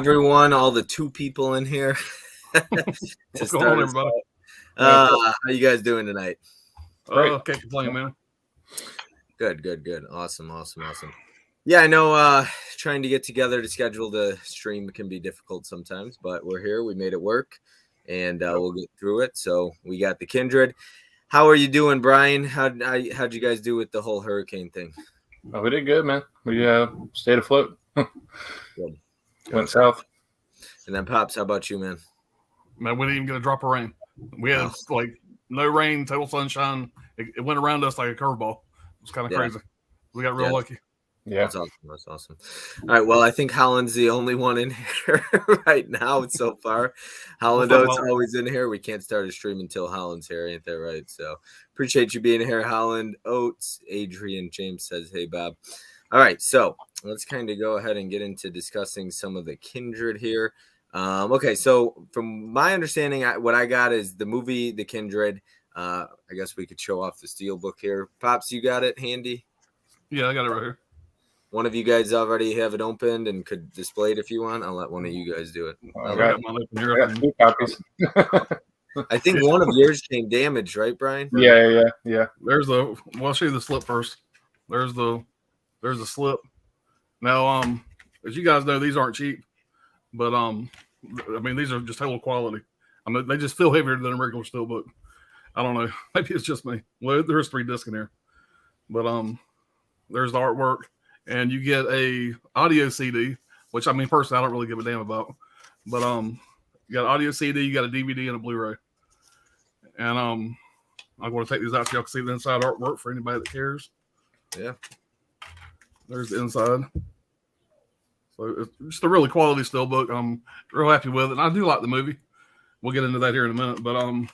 everyone, all the 2 people in here. What's going on, everybody? How you guys doing tonight? Can't complain, man. Good. Awesome. Yeah, I know trying to get together to schedule the stream can be difficult sometimes, but we're here. We made it work, and we'll get through it. So we got the Kindred. How are you doing, Brian? How'd you guys do with the whole hurricane thing? Oh, we did good, man. We stayed afloat. Good. Went south. And then Pops, how about you, man? Man, we didn't even get a drop of rain. We had no rain, total sunshine. It went around us like a curveball. It was kind of crazy. We got real lucky. Yeah, that's awesome. All right, well, I think Holland's the only one in here right now so far. Holland Oates always in here. We can't start a stream until Holland's here, ain't that right? So appreciate you being here, Holland Oates. Adrian James says, hey, Bob. All right, so let's kind of go ahead and get into discussing some of the Kindred here. Okay, so from my understanding, what I got is the movie, The Kindred. I guess we could show off the steelbook here. Pops, you got it handy? Yeah, I got it right here. One of you guys already have it opened and could display it if you want. I'll let one of you guys do it. I got 2 copies. I think one of yours came damaged, right, Brian? Yeah. I'll show you the slip first. There's the slip. Now, as you guys know, these aren't cheap, but I mean, these are just total quality. I mean, they just feel heavier than a regular steelbook. I don't know. Maybe it's just me. Well, there's 3 discs in here, but there's the artwork, and you get a audio CD, which I mean, personally, I don't really give a damn about, but you got an audio CD, you got a DVD, and a Blu-ray, and I'm going to take these out so y'all can see the inside artwork for anybody that cares. Yeah, there's the inside. So it's just a really quality steelbook. I'm real happy with it. And I do like the movie. We'll get into that here in a minute. But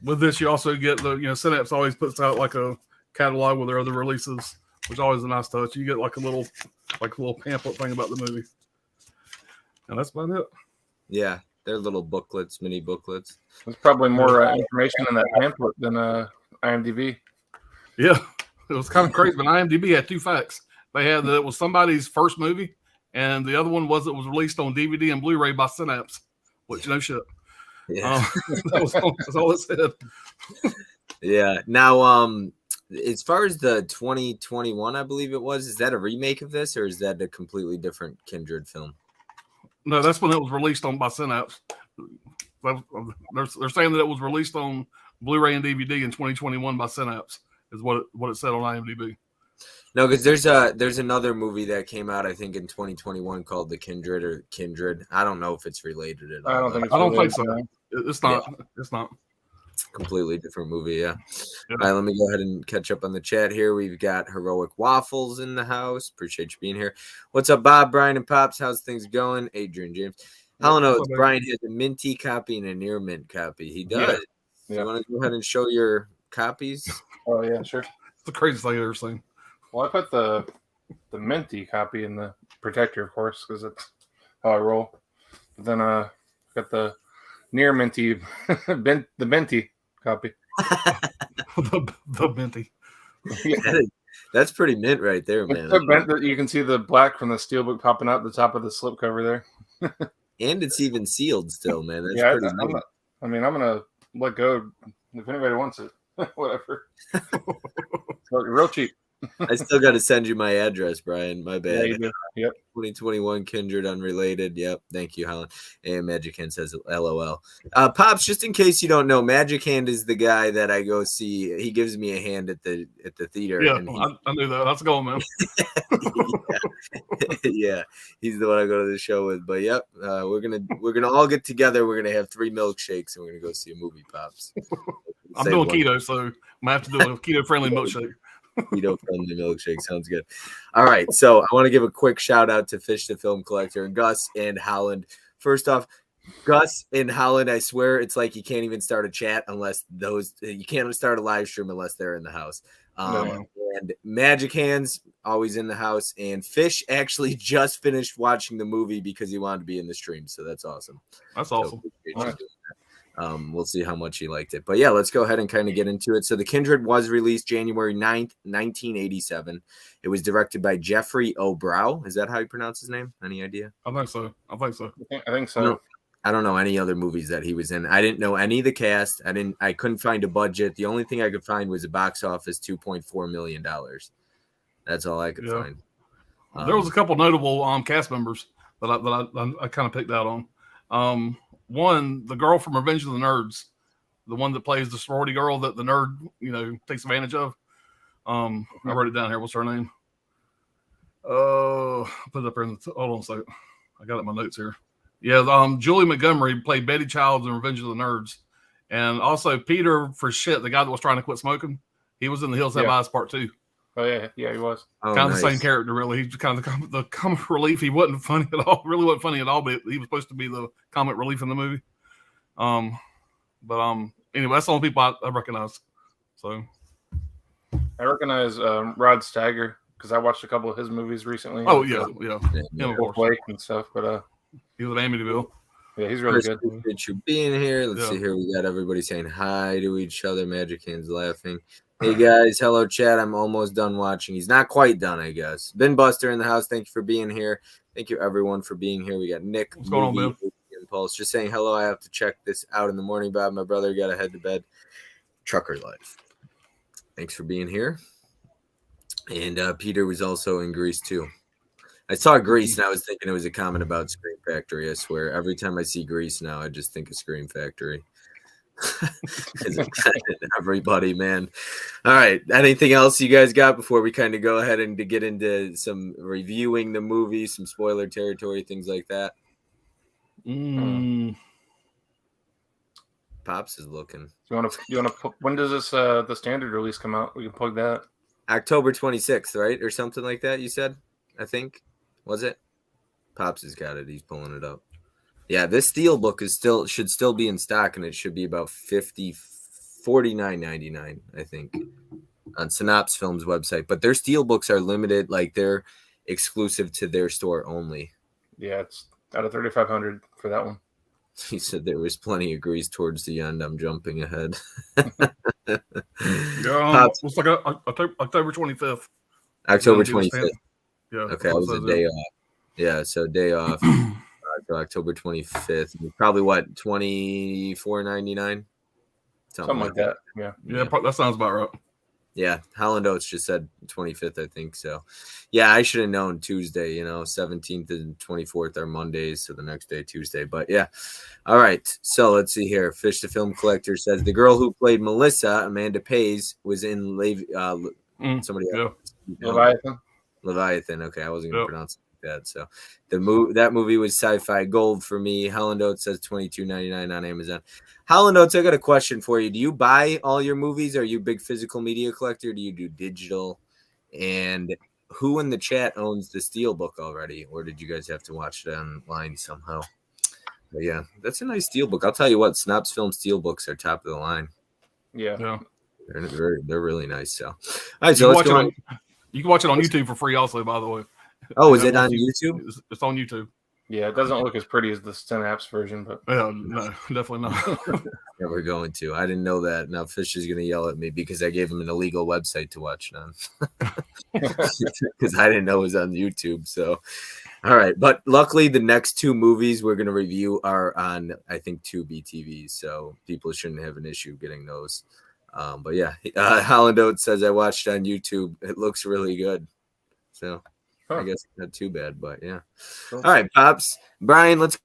with this, you also get Synapse always puts out like a catalog with their other releases, which is always a nice touch. You get like a little pamphlet thing about the movie. And that's about it. Yeah, they're little booklets, mini booklets. There's probably more information in that pamphlet than IMDb. Yeah, it was kind of crazy. But IMDb had 2 facts. They had that it was somebody's first movie, and the other one was it was released on DVD and Blu-ray by Synapse, which no shit. Yeah, that's all it said. Yeah. Now, as far as the 2021, I believe it was, is that a remake of this, or is that a completely different Kindred film? No, that's when it was released on by Synapse. They're saying that it was released on Blu-ray and DVD in 2021 by Synapse, is what it said on IMDb. No, because there's another movie that came out, I think, in 2021 called The Kindred or Kindred. I don't know if it's related at all. I don't think so. It's not. Yeah. It's not. Completely different movie, yeah. All right, let me go ahead and catch up on the chat here. We've got Heroic Waffles in the house. Appreciate you being here. What's up, Bob, Brian, and Pops? How's things going? Adrian James. Helen knows Brian has a minty copy and a near mint copy. He does. Yeah. You want to go ahead and show your copies? Oh, yeah, sure. It's the craziest thing I've ever seen. Well, I put the minty copy in the protector, of course, because it's how I roll. But then got the near minty, the minty copy. the minty. Yeah. That's pretty mint right there, man. You can see the black from the steelbook popping out the top of the slipcover there. And it's even sealed still, man. That's pretty mint. I'm gonna let go if anybody wants it. Whatever. So, real cheap. I still got to send you my address, Brian. My bad. Yeah, you do. Yep. 2021 Kindred Unrelated. Yep. Thank you, Helen. And Magic Hand says LOL. Pops, just in case you don't know, Magic Hand is the guy that I go see. He gives me a hand at the theater. Yeah, I knew that. That's going, man. Yeah, he's the one I go to the show with. But yep, we're gonna all get together. We're gonna have 3 milkshakes and we're gonna go see a movie, Pops. I'm doing keto, so I'm gonna have to do a keto friendly milkshake. Keto-friendly milkshake sounds good. All right, so I want to give a quick shout out to Fish the Film Collector, Gus and Holland. First off, Gus and Holland, I swear it's like you can't even start a chat unless you can't start a live stream unless they're in the house. And Magic Hands always in the house, and Fish actually just finished watching the movie because he wanted to be in the stream, so that's awesome. That's awesome. All We'll see how much he liked it. But yeah, let's go ahead and kind of get into it. So the Kindred was released January 9th, 1987. It was directed by Jeffrey O'Brow. Is that how you pronounce his name? Any idea? I think so. I think so. I don't know any other movies that he was in. I didn't know any of the cast. I couldn't find a budget. The only thing I could find was a box office $2.4 million. That's all I could find. There was a couple notable cast members that I kind of picked out on. One, the girl from Revenge of the Nerds, the one that plays the sorority girl that the nerd, takes advantage of. I wrote it down here. What's her name? I'll put it up here. Hold on a second. I got it in my notes here. Yeah, Julie Montgomery played Betty Childs in Revenge of the Nerds. And also Peter Frechette, the guy that was trying to quit smoking. He was in The Hills Have Eyes Part 2. Oh, yeah, he was. Kind of the same character, really. He's kind of the comic relief. He wasn't funny at all. Really wasn't funny at all, but he was supposed to be the comic relief in the movie. Anyway, that's the only people I recognize. So I recognize Rod Steiger because I watched a couple of his movies recently. Oh, yeah. Him, of course. Blake and stuff, but he was at Amityville. Yeah, he's really good. Appreciate you being here. Let's see here. We got everybody saying hi to each other. Magic Hands laughing. Hey guys, hello chat. I'm almost done watching. He's not quite done, I guess. Ben Buster in the house. Thank you for being here. Thank you everyone for being here. We got Nick. What's going on, Ben? Impulse. Just saying hello. I have to check this out in the morning, Bob. My brother got to head to bed. Trucker life. Thanks for being here. And Peter was also in Greece too. I saw Grease and I was thinking it was a comment about Scream Factory. I swear, every time I see Grease now, I just think of Scream Factory. Everybody, man. All right. Anything else you guys got before we kind of go ahead and to get into some reviewing the movie, some spoiler territory, things like that? Pops is looking. You want to? When does this the standard release come out? We can plug that. October 26th, right, or something like that. You said, I think, was it? Pops has got it. He's pulling it up. Yeah, this Steelbook should still be in stock, and it should be about $49.99, I think, on Synapse Films website. But their Steelbooks are limited, like they're exclusive to their store only. Yeah, it's out of 3,500 for that one. He said there was plenty of grease towards the end. I'm jumping ahead. It's like October 25th. October 25th. Yeah. Okay, it was a day off. Yeah, so day off. So October 25th. Probably what, $24.99? Something like that. Yeah. That sounds about right. Yeah, Holland Oates just said 25th, I think. So, yeah, I should have known Tuesday, 17th and 24th are Mondays, so the next day, Tuesday. But, yeah. All right, so let's see here. Fish the Film Collector says, the girl who played Melissa, Amanda Pays, was in somebody else. Leviathan. Okay, I wasn't going to pronounce it like that. So, that movie was sci-fi gold for me. Holland Oates says $22.99 on Amazon. Holland Oates, I got a question for you. Do you buy all your movies? Are you a big physical media collector? Do you do digital? And who in the chat owns the Steelbook already? Or did you guys have to watch it online somehow? But yeah, that's a nice Steelbook. I'll tell you what, Synapse Film Steelbooks are top of the line. Yeah. They're really nice. So, all right, so let's go on. You can watch it on YouTube for free also, by the way. Oh, is it on YouTube? It's on YouTube. Yeah, it doesn't look as pretty as the Synapse version, but no, definitely not. Yeah, we're going to. I didn't know that. Now Fish is going to yell at me because I gave him an illegal website to watch it on. Because I didn't know it was on YouTube. So, all right. But luckily, the next two movies we're going to review are on, I think, Tubi TV. So people shouldn't have an issue getting those. But yeah, Holland Oates says I watched it on YouTube. It looks really good. So I guess not too bad, but yeah. All right, Pops. Brian, let's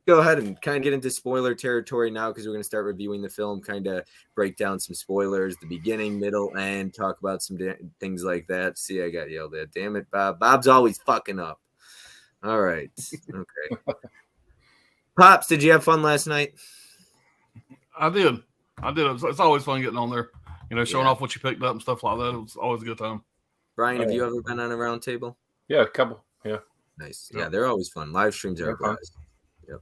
go ahead and kind of get into spoiler territory now because we're going to start reviewing the film, kind of break down some spoilers, the beginning, middle, and talk about some things like that. See, I got yelled at. Damn it, Bob. Bob's always fucking up. All right. Okay. Pops, did you have fun last night? I did. It's always fun getting on there, showing off what you picked up and stuff like that. It was always a good time. Brian, have you ever been on a round table? Yeah, a couple. Yeah. Nice. Yeah, they're always fun. Live streams are fun. Yep.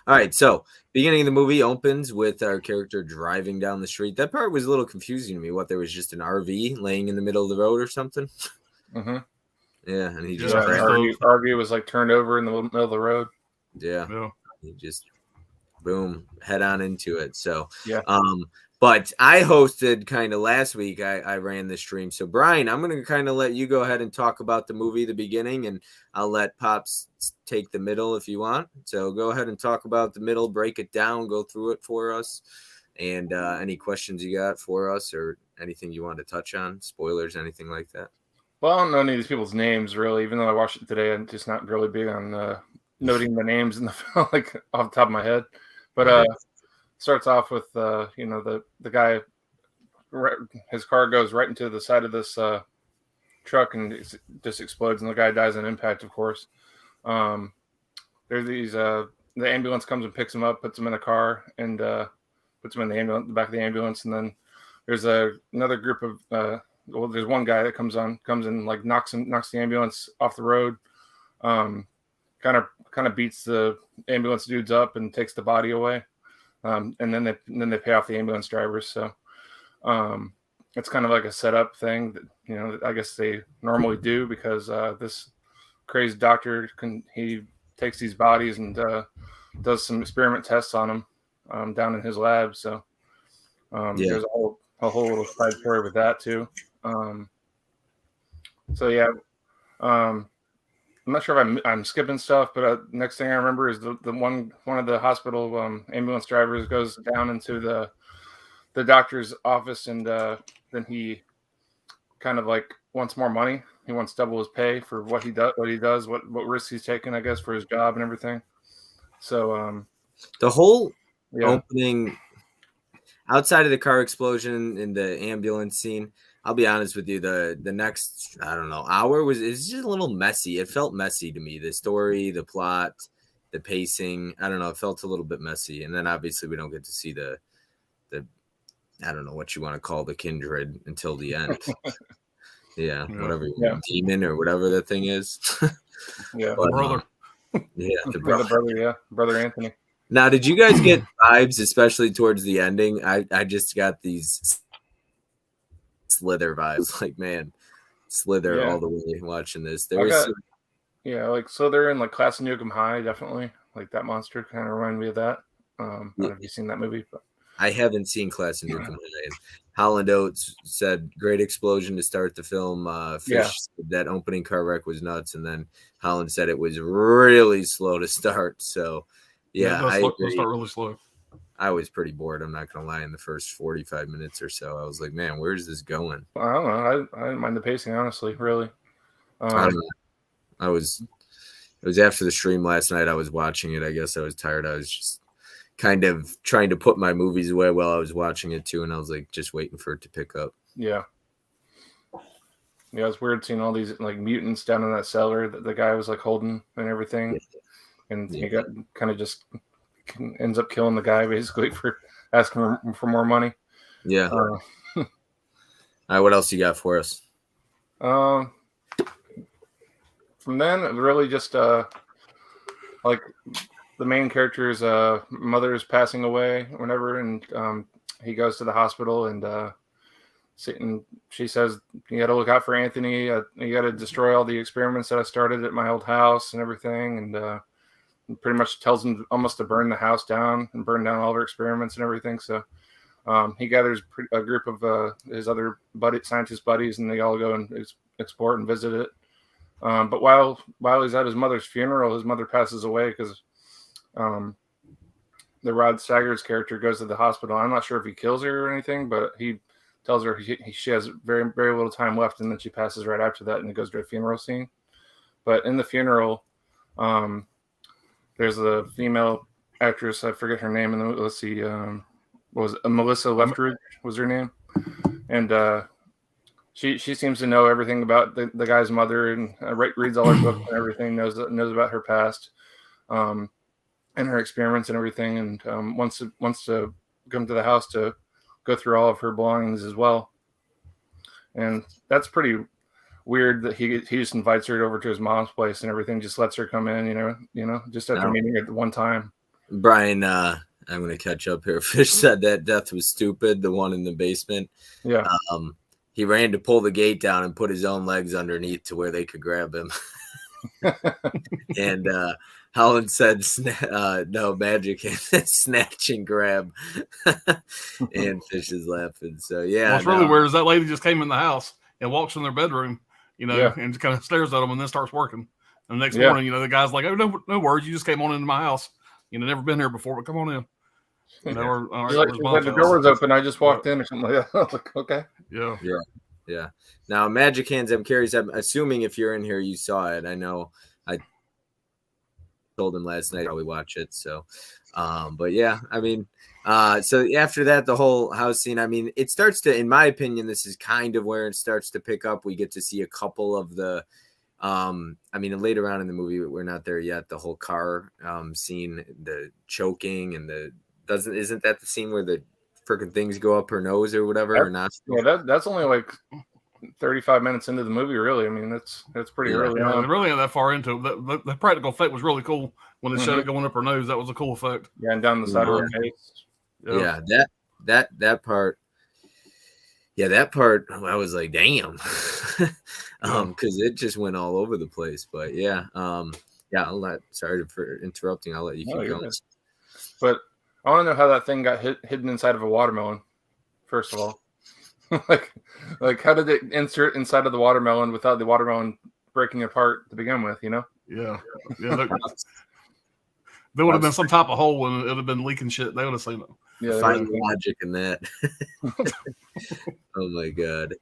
All right, so beginning of the movie opens with our character driving down the street. That part was a little confusing to me. What, there was just an RV laying in the middle of the road or something? Mm-hmm. Yeah, and he just RV was like turned over in the middle of the road. Yeah. He just boom, head on into it. So, Yeah. But I hosted kind of last week. I ran the stream. So, Brian, I'm going to kind of let you go ahead and talk about the movie, the beginning, and I'll let Pops take the middle if you want. So, go ahead and talk about the middle, break it down, go through it for us, and any questions you got for us or anything you want to touch on, spoilers, anything like that. Well, I don't know any of these people's names really. Even though I watched it today, I'm just not really big on noting the names in the film, like off the top of my head. But starts off with the guy. His car goes right into the side of this truck and it just explodes, and the guy dies on impact. Of course, there's these. The ambulance comes and picks him up, puts him in a car, and puts him in the back of the ambulance, and then there's another group of. Well, there's one guy that comes in, like knocks the ambulance off the road, kind of beats the ambulance dudes up and takes the body away, and then they pay off the ambulance drivers. So it's kind of like a setup thing that I guess they normally do because this crazed doctor he takes these bodies and does some experiment tests on them down in his lab. So there's a whole little side story with that too. I'm not sure if I'm skipping stuff, but next thing I remember is the one of the hospital ambulance drivers goes down into the doctor's office, and then he kind of like wants more money. He wants double his pay for what he does, what risks he's taken, I guess, for his job and everything. So the whole opening, outside of the car explosion in the ambulance scene, I'll be honest with you, the next, I don't know, hour is just a little messy. It felt messy to me. The story, the plot, the pacing, I don't know, it felt a little bit messy. And then obviously we don't get to see the I don't know what you want to call the Kindred until the end. Whatever, demon or whatever the thing is. Brother. Brother Anthony. Now, did you guys get vibes, especially towards the ending? I just got these Slither vibes, like, man, Slither all the way watching this. Like Slither and like Class of Nukem High, definitely. Like that monster kind of reminded me of that. I don't know if you've seen that movie, but I haven't seen Class of Nukem High. Holland Oates said great explosion to start the film. Fish said that opening car wreck was nuts, and then Holland said it was really slow to start. So I agree. Start really slow. I was pretty bored. I'm not gonna lie. In the first 45 minutes or so, I was like, "Man, where's this going?" I don't know. I didn't mind the pacing, honestly. Really. I don't know. It was after the stream last night. I was watching it. I guess I was tired. I was just kind of trying to put my movies away while I was watching it too, and I was like just waiting for it to pick up. Yeah, it's weird seeing all these like mutants down in that cellar that the guy was like holding and everything, and he got kind of just ends up killing the guy basically for asking for more money. Yeah. All right, what else you got for us? From then, it really just like the main character's mother is passing away, or whatever, and he goes to the hospital, and she says, "You got to look out for Anthony. You got to destroy all the experiments that I started at my old house and everything." And pretty much tells him almost to burn the house down and burn down all their experiments and everything. So he gathers a group of his other scientist buddies, and they all go and explore and visit it. But while he's at his mother's funeral, his mother passes away because the Rod Steiger's character goes to the hospital. I'm not sure if he kills her or anything, but he tells her she has very, very little time left, and then she passes right after that, and it goes to a funeral scene. But in the funeral, there's a female actress, I forget her name, and let's see, was Melissa Lethbridge was her name, and she seems to know everything about the guy's mother, and reads all her books and everything, knows about her past, and her experiments and everything, and wants to come to the house to go through all of her belongings as well. And that's pretty weird that he just invites her over to his mom's place and everything, just lets her come in, just after meeting her at one time. Brian, I'm going to catch up here. Fish said that death was stupid, the one in the basement. Yeah. He ran to pull the gate down and put his own legs underneath to where they could grab him. And Holland said, no, magic and snatch and grab. And Fish is laughing. So, yeah. What's really weird is that lady just came in the house and walks in their bedroom, and kind of stares at them and then starts working. And the next morning, the guy's like, oh, no worries. You just came on into my house. Never been here before, but come on in. The door was open. I just walked in or something like that. I was like, okay. Yeah. Now, Magic Hands M. Carries, I'm assuming if you're in here, you saw it. I know I told him last night how we watch it. So, but yeah, I mean, so after that, the whole house scene, I mean, it starts to, in my opinion, this is kind of where it starts to pick up. We get to see a couple of the, I mean, later on in the movie, we're not there yet. The whole car scene, the choking and isn't that the scene where the freaking things go up her nose or whatever, or not? Yeah, that's only like 35 minutes into the movie, really. I mean, that's pretty early on. Really not that far into it. The practical effect was really cool when they showed it going up her nose. That was a cool effect. Yeah, and down the side of her face. Yeah, that part. Yeah, that part, I was like, damn, because it just went all over the place. But yeah, sorry for interrupting. I'll let you keep going. But I want to know how that thing got hidden inside of a watermelon. First of all, like how did it insert inside of the watermelon without the watermelon breaking apart to begin with? Yeah. There would have been some type of hole and it would have been leaking shit. They would have seen it. Yeah, find logic in that. Oh my god!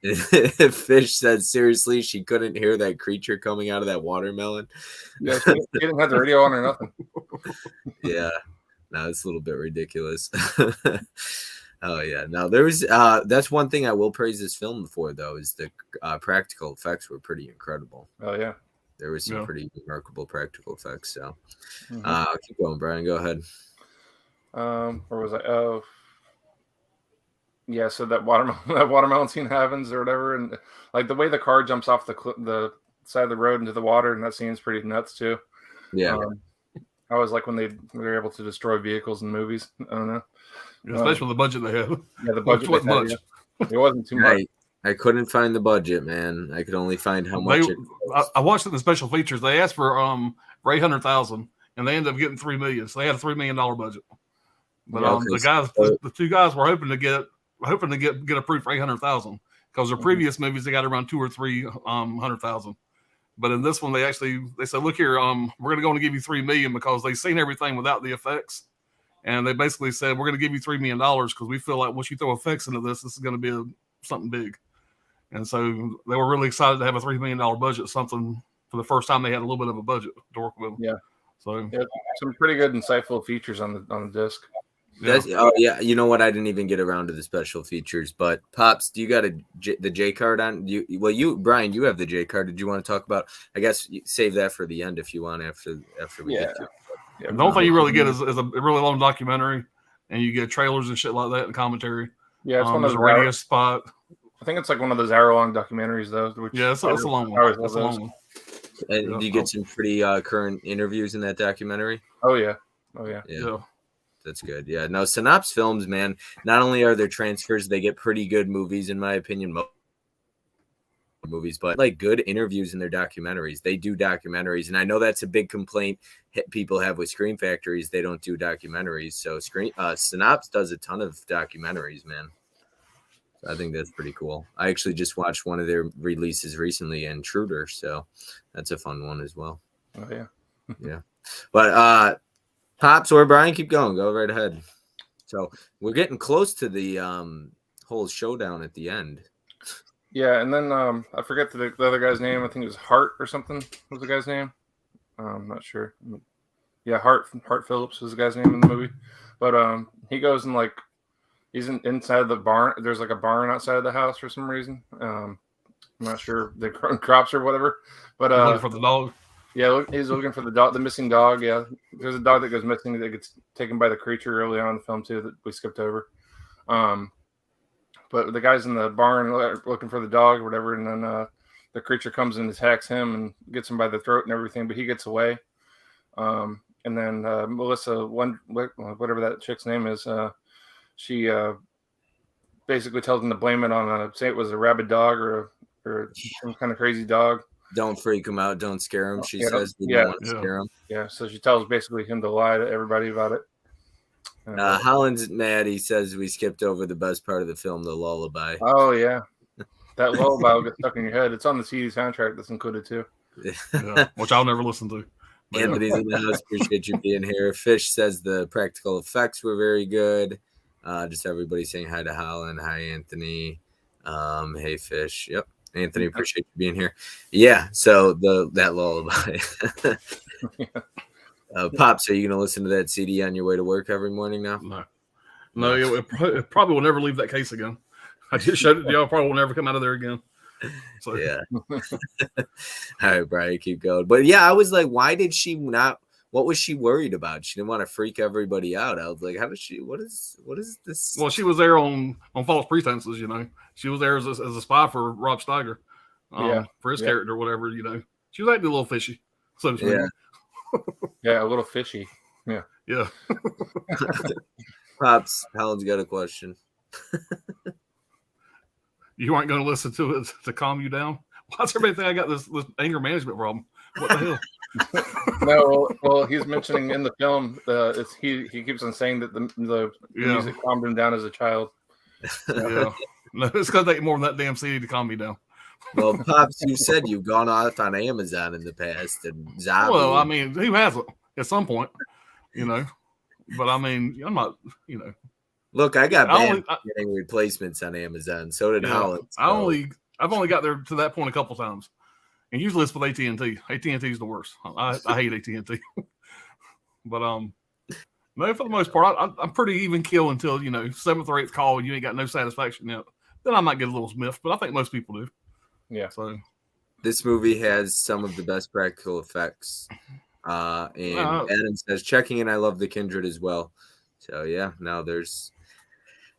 Fish said, seriously, she couldn't hear that creature coming out of that watermelon. Yeah, she didn't have the radio on or nothing. Yeah. No, it's a little bit ridiculous. Oh yeah. No, there was that's one thing I will praise this film for, though, is the practical effects were pretty incredible. Oh yeah. There was some pretty remarkable practical effects. So I'll keep going, Brian. Go ahead. Where was I? Oh yeah, so that watermelon scene happens or whatever, and like the way the car jumps off the side of the road into the water, and that scene's pretty nuts too. Yeah. I always like when they were able to destroy vehicles in movies. I don't know. Especially with the budget they had. Yeah, the budget wasn't much. Yeah. It wasn't too much. I couldn't find the budget, man. I could only find how much it was. I watched it in the special features. They asked for $800,000 and they ended up getting $3 million. So they had a $3 million budget. But the two guys were hoping to get approved for $800,000 because their previous movies they got around $200,000 or $300,000. But in this one, they said, look here, we're going to give you $3 million because they've seen everything without the effects. And they basically said, we're going to give you $3 million because we feel like once you throw effects into this is going to be something big. And so they were really excited to have a $3 million budget, something for the first time they had a little bit of a budget to work with. Yeah. So some pretty good, insightful features on the disc. Oh yeah, you know what? I didn't even get around to the special features. But Pops, do you got the J card on? Brian, you have the J card. Did you want to talk about? I guess save that for the end if you want after we get to it. Yeah, the only thing you really get is a really long documentary, and you get trailers and shit like that and commentary. Yeah, it's one of those radio spot. I think it's like one of those hour-long documentaries, though. It's a long one. It's a long one. And do you get some pretty current interviews in that documentary? Oh yeah. That's good. Yeah. No, Synapse Films, man, not only are there transfers, they get pretty good movies, in my opinion, movies, but like good interviews in their documentaries. They do documentaries. And I know that's a big complaint people have with Screen Factories. They don't do documentaries. So Synapse does a ton of documentaries, man. I think that's pretty cool. I actually just watched one of their releases recently, Intruder. So that's a fun one as well. Oh, yeah. Yeah. But, Pops or Brian, keep going. Go right ahead. So we're getting close to the whole showdown at the end. Yeah, and then I forget the other guy's name. I think it was Hart or something was the guy's name. I'm not sure. Yeah, Hart Phillips was the guy's name in the movie. But he goes and like he's inside the barn. There's like a barn outside of the house for some reason. I'm not sure the crops or whatever. But looking for the dog. Yeah, he's looking for the dog, the missing dog. Yeah, there's a dog that goes missing that gets taken by the creature early on in the film too that we skipped over. But the guy's in the barn looking for the dog or whatever, and then the creature comes and attacks him and gets him by the throat and everything, but he gets away. And then Melissa, whatever that chick's name is, she basically tells him to blame it on say it was a rabid dog or some kind of crazy dog. Don't freak him out. Don't scare him. She Yeah, says we yeah. don't want to scare him. Yeah, so she tells basically him to lie to everybody about it. Holland's mad. He says we skipped over the best part of the film, the lullaby. Oh yeah, that lullaby will get stuck in your head. It's on the CD soundtrack that's included too. Yeah, which I'll never listen to. But Anthony's in the house. Appreciate you being here. Fish says the practical effects were very good. Just everybody saying hi to Holland. Hi, Anthony. Hey, Fish. Yep. Anthony, appreciate you being here. Yeah, so that lullaby. Pops, are you going to listen to that CD on your way to work every morning now? No, it probably will never leave that case again. I just showed it to y'all. Probably will never come out of there again. So. Yeah. All right, Brian, keep going. But yeah, I was like, why did she not? What was she worried about? She didn't want to freak everybody out. I was like, how does she? What is this? Well, she was there on false pretenses. She was there as a spy for Rob Steiger, for his character, whatever. She was acting a little fishy. So yeah, a little fishy. Yeah. Pops, Helen's got a question. You aren't going to listen to it to calm you down? Why does everybody think I got this anger management problem? What the hell? No, well, he's mentioning in the film, he keeps on saying that the music calmed him down as a child. Yeah, no, it's going to take more than that damn CD to calm me down. Well, Pops, you said you've gone off on Amazon in the past, and zombie. Well, I mean, who hasn't at some point, But I mean, I'm not, Look, I got banned getting replacements on Amazon. So did Holland. So. I've only got there to that point a couple times, and usually it's with AT&T. AT&T is the worst. I hate AT&T. But no, for the most part, I'm pretty even keel until 7th or 8th call and you ain't got no satisfaction yet. Then I might get a little miffed, but I think most people do. Yeah. So this movie has some of the best practical effects. And Adam says checking in. I love the Kindred as well. So yeah, now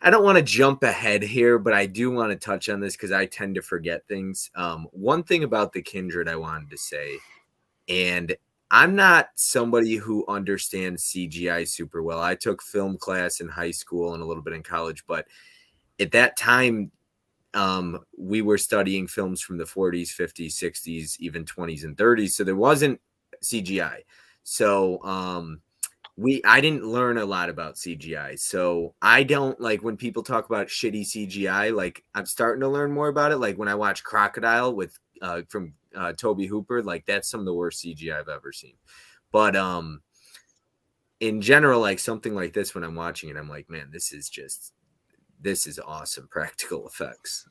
I don't want to jump ahead here, but I do want to touch on this because I tend to forget things. One thing about the Kindred I wanted to say, and I'm not somebody who understands CGI super well. I took film class in high school and a little bit in college, but at that time, we were studying films from the 40s, 50s, 60s, even 20s and 30s. So there wasn't CGI. So I didn't learn a lot about CGI. So I don't like when people talk about shitty CGI, like I'm starting to learn more about it. Like when I watch Crocodile with from Toby Hooper, like that's some of the worst CGI I've ever seen. But in general, like something like this, when I'm watching it, I'm like, man, this is awesome practical effects.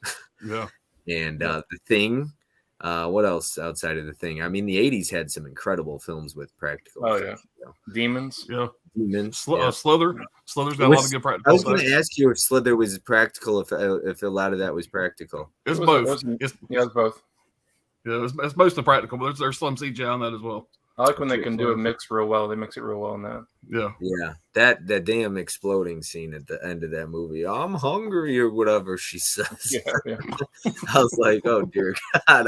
Yeah. And The Thing, what else outside of The Thing? I mean, the 80s had some incredible films with practical effects. Demons. Yeah. Demons. Slither's got a lot of good practical effects. I was going to ask you if Slither was practical, if a lot of that was practical. It's both. It's both. Yeah, it's mostly practical, but there's some CGI on that as well. I like when they can do a mix real well. They mix it real well in that. Yeah. Yeah. That damn exploding scene at the end of that movie. I'm hungry or whatever she says. Yeah. I was like, oh dear God.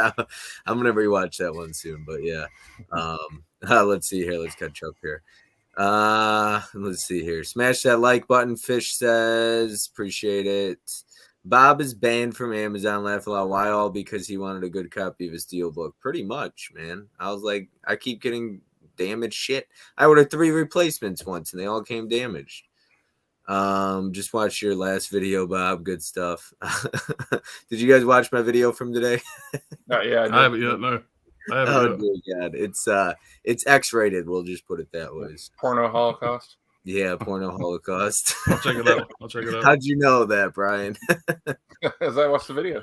I'm gonna rewatch that one soon. But yeah. Let's see here. Let's catch up here. Let's see here. Smash that like button. Fish says, appreciate it. Bob is banned from Amazon. Laugh a lot. Why? All because he wanted a good copy of a Steelbook. Pretty much, man. I was like, I keep getting damaged shit. I ordered 3 replacements once, and they all came damaged. Just watch your last video, Bob. Good stuff. Did you guys watch my video from today? Yeah, I haven't yet. No, I haven't yet. Dear God, it's X-rated. We'll just put it that way. Porno Holocaust. Yeah, Porno Holocaust. I'll check it out. How'd you know that, Brian? As I watched the video.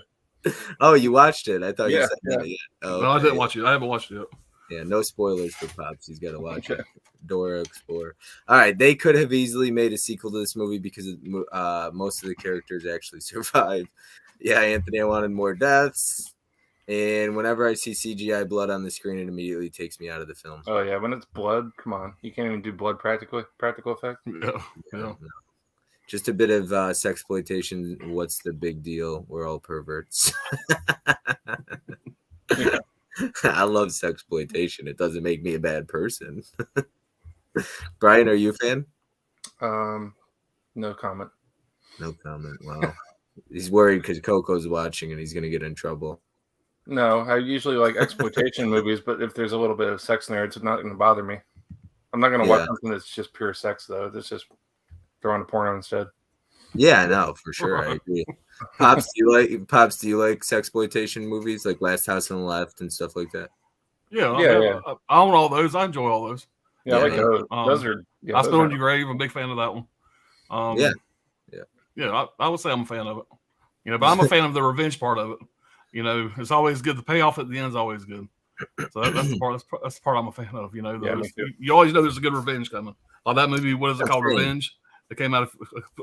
Oh, you watched it? I thought you said that. Yeah. Oh, no, I didn't watch it. I haven't watched it yet. Yeah, no spoilers for Pops. He's got to watch it. Dora Explorer. All right, they could have easily made a sequel to this movie because most of the characters actually survived. Yeah, Anthony, I wanted more deaths. And whenever I see CGI blood on the screen, it immediately takes me out of the film. Oh, yeah. When it's blood, come on. You can't even do blood practical effect. Yeah. No. Just a bit of sexploitation. What's the big deal? We're all perverts. Yeah. I love sexploitation. It doesn't make me a bad person. Brian, are you a fan? No comment. No comment. Wow. He's worried because Coco's watching and he's going to get in trouble. No, I usually like exploitation movies, but if there's a little bit of sex in there, it's not going to bother me. I'm not going to watch something that's just pure sex, though. That's just throwing a porno instead. Yeah, no, for sure. I agree. Pops, do you like sexploitation movies like Last House on the Left and stuff like that? Yeah, I own all those. I enjoy all those. Yeah, I like those. Those are. I Spit on Your Grave. I'm a big fan of that one. Yeah. I would say I'm a fan of it. But I'm a fan of the revenge part of it. It's always good. The payoff at the end is always good. So that's the part. That's the part I'm a fan of. You always know there's a good revenge coming. Like that movie. What is it called? Revenge. That came out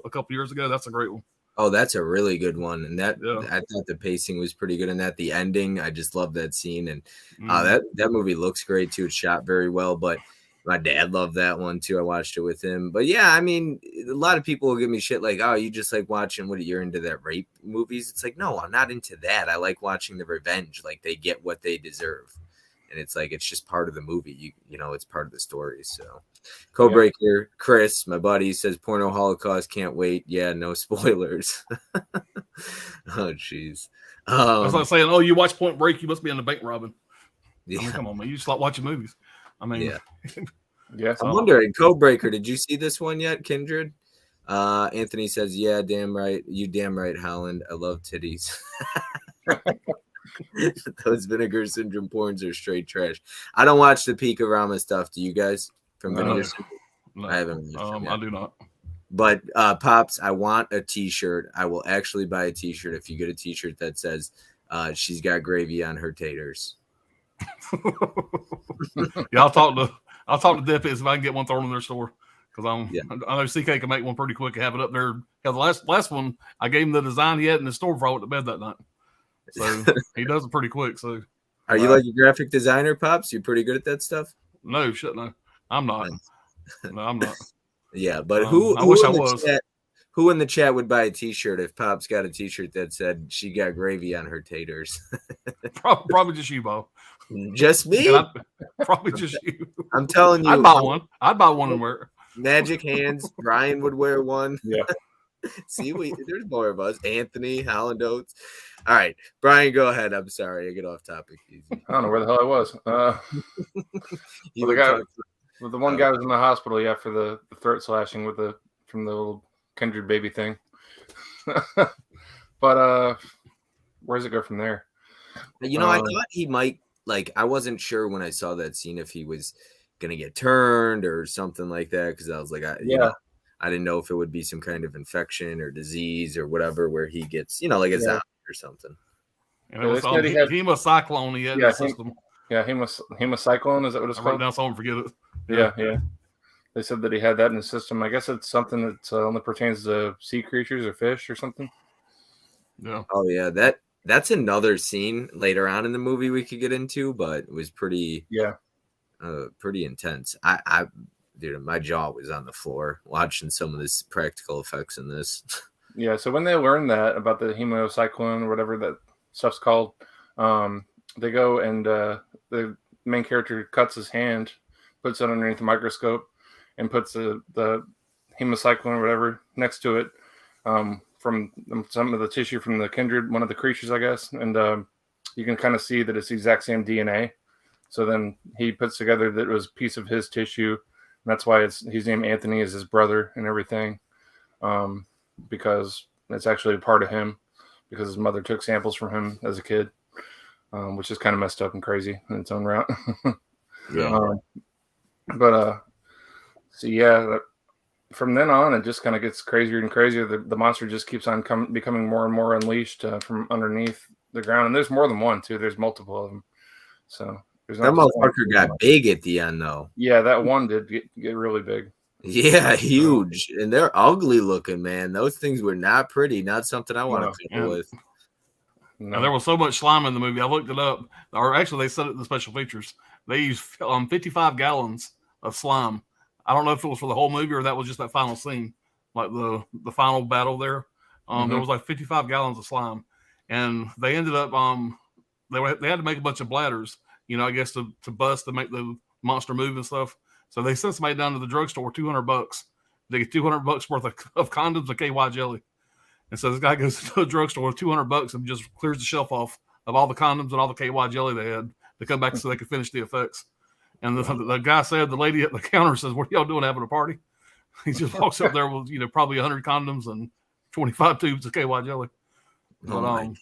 a couple years ago. That's a great one. Oh, that's a really good one. And I thought the pacing was pretty good. And the ending, I just love that scene. And that movie looks great too. It's shot very well. But my dad loved that one too. I watched it with him. But yeah, I mean, a lot of people will give me shit like, oh, you just like watching you're into that rape movies. It's like, no, I'm not into that. I like watching the revenge. Like they get what they deserve. And it's like, it's just part of the movie. It's part of the story. So Codebreaker, Chris, my buddy, says Porno Holocaust, can't wait. Yeah, no spoilers. Oh, jeez. That's like saying, oh, you watch Point Break, you must be in the bank robbing. Yeah. I mean, come on, man. You just like watching movies. I mean, yeah. I'm wondering, Codebreaker, did you see this one yet, Kindred? Anthony says, yeah, damn right. You damn right, Holland. I love titties. Those Vinegar Syndrome porns are straight trash. I don't watch the Peak-A-Rama stuff. Do you guys? From Vinegar Syndrome? No. I haven't. I do not. But Pops, I want a T-shirt. I will actually buy a T-shirt if you get a T-shirt that says she's got gravy on her taters. Yeah, I'll talk to Deputies if I can get one thrown in their store. Because I know CK can make one pretty quick and have it up there. Because the last one, I gave him the design he had in the store before I went to bed that night. So he does it pretty quick. So, are you like a graphic designer, Pops? You're pretty good at that stuff. No, shit, no, I'm not. No, I'm not. Yeah, but who? I wish I was. Who in the chat would buy a T-shirt if Pops got a T-shirt that said she got gravy on her taters? Probably just you, Bo. Just me? Probably just you. I'm telling you, I'd buy one. I'd buy one and wear it. Magic hands. Brian would wear one. Yeah. See, there's more of us. Anthony, Holland Oates. All right, Brian, go ahead. I'm sorry, I get off topic. Easy. I don't know where the hell I was. The one guy was in the hospital, for the throat slashing from the little Kindred baby thing. But where does it go from there? I thought he might I wasn't sure when I saw that scene if he was gonna get turned or something like that because I was like, I didn't know if it would be some kind of infection or disease or whatever where he gets, like a zombie or something. And it was hemocyclone he had in the system. Hemocyclone, is that what it's called? Right now, someone forget it. Yeah. They said that he had that in his system. I guess it's something that only pertains to sea creatures or fish or something. Yeah. Oh yeah, that's another scene later on in the movie we could get into, but it was pretty intense. Dude, my jaw was on the floor watching some of this practical effects in this. Yeah, so when they learn that about the hemocyclone or whatever that stuff's called, they go and the main character cuts his hand, puts it underneath the microscope, and puts the hemocyclone or whatever next to it from some of the tissue from the Kindred, one of the creatures, I guess. And you can kind of see that it's the exact same DNA. So then he puts together that it was a piece of his tissue. And that's why he's named Anthony as his brother and everything, because it's actually a part of him, because his mother took samples from him as a kid, which is kind of messed up and crazy in its own route. Yeah. From then on, it just kind of gets crazier and crazier. The monster just keeps on becoming more and more unleashed from underneath the ground. And there's more than one, too. There's multiple of them. So that motherfucker got big at the end, though. Yeah, that one did get really big. Yeah, huge. And they're ugly looking, man. Those things were not pretty. Not something I want to fiddle with. No. And there was so much slime in the movie. I looked it up. Or actually, they said it in the special features. They used 55 gallons of slime. I don't know if it was for the whole movie or that was just that final scene, like the final battle there. There was like 55 gallons of slime. And they ended up, they had to make a bunch of bladders, I guess to bust to make the monster move and stuff. So they sent somebody down to the drugstore, $200. They get $200 worth of condoms and KY jelly. And so this guy goes to a drugstore with $200 and just clears the shelf off of all the condoms and all the KY jelly they had to come back so they could finish the effects. And the guy said, the lady at the counter says, "What are y'all doing, having a party?" He just walks up there with, probably 100 condoms and 25 tubes of KY jelly. But,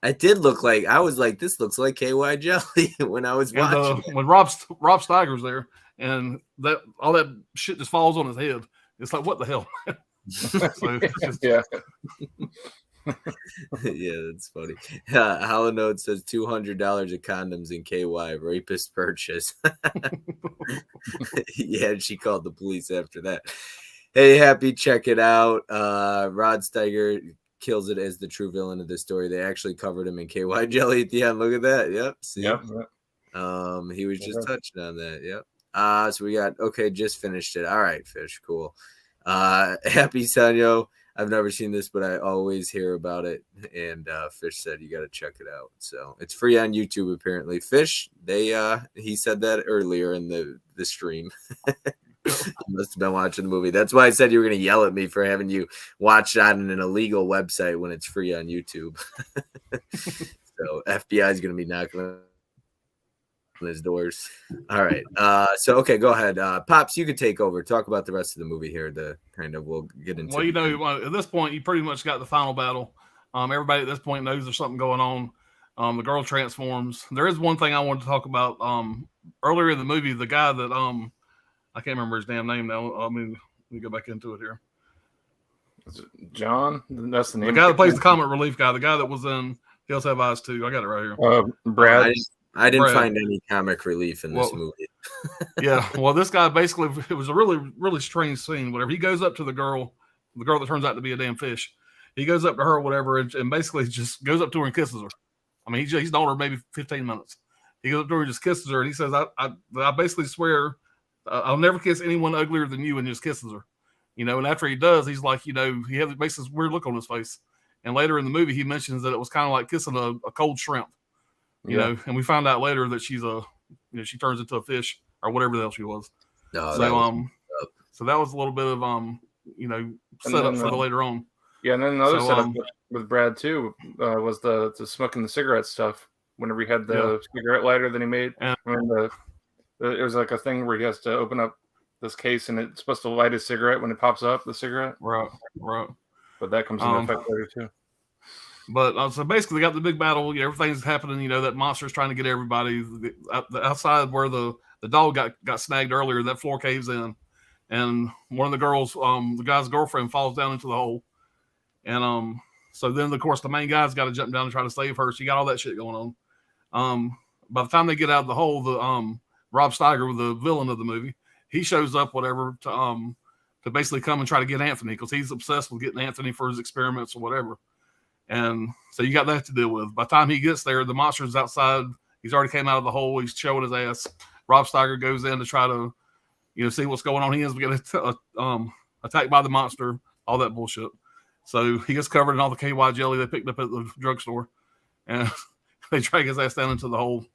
it did look like, I was like, this looks like KY jelly when I was watching it. When Rob Steiger's there and all that shit just falls on his head, it's like, what the hell? So just, yeah. Yeah, that's funny. Halanote says $200 of condoms in KY, rapist purchase. Yeah, she called the police after that. Hey, Happy, check it out. Rod Steiger kills it as the true villain of this story. They actually covered him in KY jelly at the end. Look at that. Yep. See? Yep. He was just touching on that. Yep. So we got, just finished it. All right, Fish. Cool. Happy Sanyo. I've never seen this, but I always hear about it. And Fish said you got to check it out. So it's free on YouTube, apparently. Fish, he said that earlier in the stream. You must have been watching the movie. That's why I said you were going to yell at me for having you watch that on an illegal website when it's free on YouTube. So FBI is going to be knocking on his doors. All right. Okay, go ahead. Pops, you could take over. Talk about the rest of the movie here. We'll get into. Well, at this point, you pretty much got the final battle. Everybody at this point knows there's something going on. The girl transforms. There is one thing I wanted to talk about. Earlier in the movie, the guy that I can't remember his damn name now. Let me go back into it here. Is it John? That's the name. The guy that plays the comic relief guy. The guy that was in Hills Have Eyes too. I got it right here. Brad. I didn't find any comic relief in this movie. Yeah. Well, this guy basically, it was a really, really strange scene. Whatever. He goes up to the girl that turns out to be a damn fish. He goes up to her, whatever, and basically just goes up to her and kisses her. I mean, he's known her maybe 15 minutes. He goes up to her and just kisses her, and he says, I basically swear I'll never kiss anyone uglier than you, and just kisses her. And after he does, he's like, he makes this weird look on his face. And later in the movie, he mentions that it was kind of like kissing a cold shrimp. And we found out later that she's she turns into a fish or whatever the hell she was. So that was a little bit of setup for the later on. Yeah, and then another setup with Brad too was the smoking the cigarette stuff. Whenever he had the cigarette lighter that he made, and it was like a thing where he has to open up this case and it's supposed to light his cigarette when it pops up the cigarette. Right. But that comes into effect later too. But so basically, they got the big battle. Everything's happening. That monster's trying to get everybody. The outside where the dog got snagged earlier, that floor caves in, and one of the girls, the guy's girlfriend, falls down into the hole. And so then, of course, the main guy's got to jump down and try to save her. So you got all that shit going on. By the time they get out of the hole, the Rob Steiger, the villain of the movie, he shows up, whatever, to basically come and try to get Anthony because he's obsessed with getting Anthony for his experiments or whatever. And so you got that to deal with. By the time he gets there, the monster's outside. He's already came out of the hole. He's showing his ass. Rob Steiger goes in to try to, see what's going on. He ends up getting attacked by the monster, all that bullshit. So he gets covered in all the KY jelly they picked up at the drugstore. And they drag his ass down into the hole,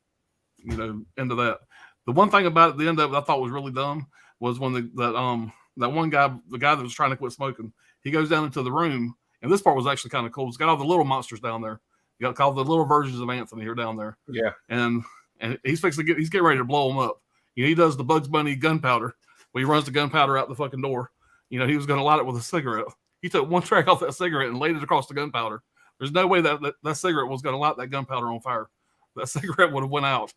into that. The one thing about the end of it I thought was really dumb was when that one guy, the guy that was trying to quit smoking, he goes down into the room. And this part was actually kind of cool. It's got all the little monsters down there. You got called the little versions of Anthony here down there. Yeah. And he's getting ready to blow them up. He does the Bugs Bunny gunpowder. He runs the gunpowder out the fucking door. He was going to light it with a cigarette. He took one track off that cigarette and laid it across the gunpowder. There's no way that cigarette was going to light that gunpowder on fire. That cigarette would have went out.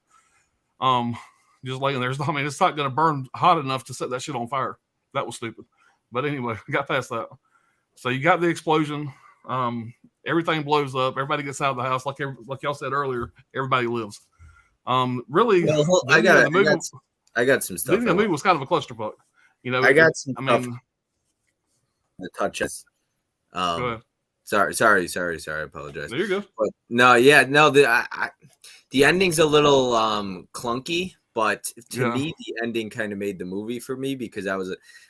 Just laying there. I mean, it's not going to burn hot enough to set that shit on fire. That was stupid. But anyway, I got past that. So you got the explosion. Everything blows up. Everybody gets out of the house. Like y'all said earlier, everybody lives. Really, well, I got some stuff. The movie was kind of a clusterfuck. I got some stuff. The touches. Go ahead. Sorry. I apologize. There you go. But the ending's a little clunky, but to me, the ending kind of made the movie for me because I don't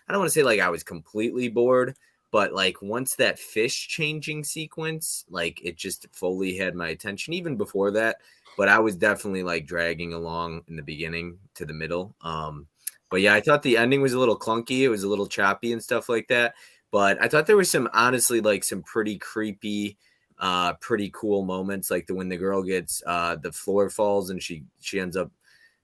want to say like I was completely bored. But like once that fish changing sequence, like it just fully had my attention even before that. But I was definitely like dragging along in the beginning to the middle. But yeah, I thought the ending was a little clunky. It was a little choppy and stuff like that. But I thought there was honestly, like some pretty creepy pretty cool moments, like when the girl gets the floor falls and she ends up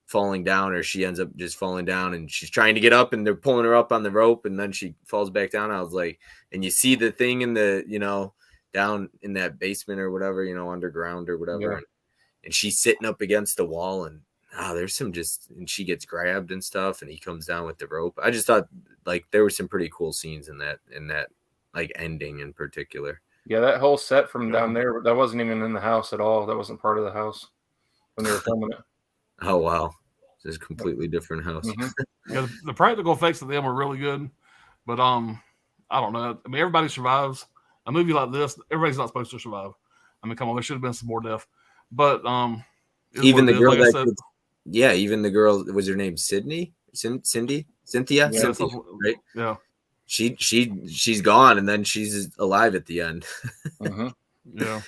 falling down, or she ends up just falling down, and she's trying to get up and they're pulling her up on the rope and then she falls back down. I was like, and you see the thing in the, down in that basement or whatever, underground or whatever. Yeah. And she's sitting up against the wall, and there's some and she gets grabbed and stuff, and he comes down with the rope. I just thought like there were some pretty cool scenes in that like ending in particular. Yeah, that whole set from down there, that wasn't even in the house at all. That wasn't part of the house when they were filming it. Oh wow, this is a completely different house. Mm-hmm. Yeah, the practical effects of them were really good, but I don't know. I mean, everybody survives. A movie like this, everybody's not supposed to survive. I mean, come on, there should have been some more death. But even the girl even the girl, was her name Cynthia, right? Yeah. She's gone, and then she's alive at the end. Yeah.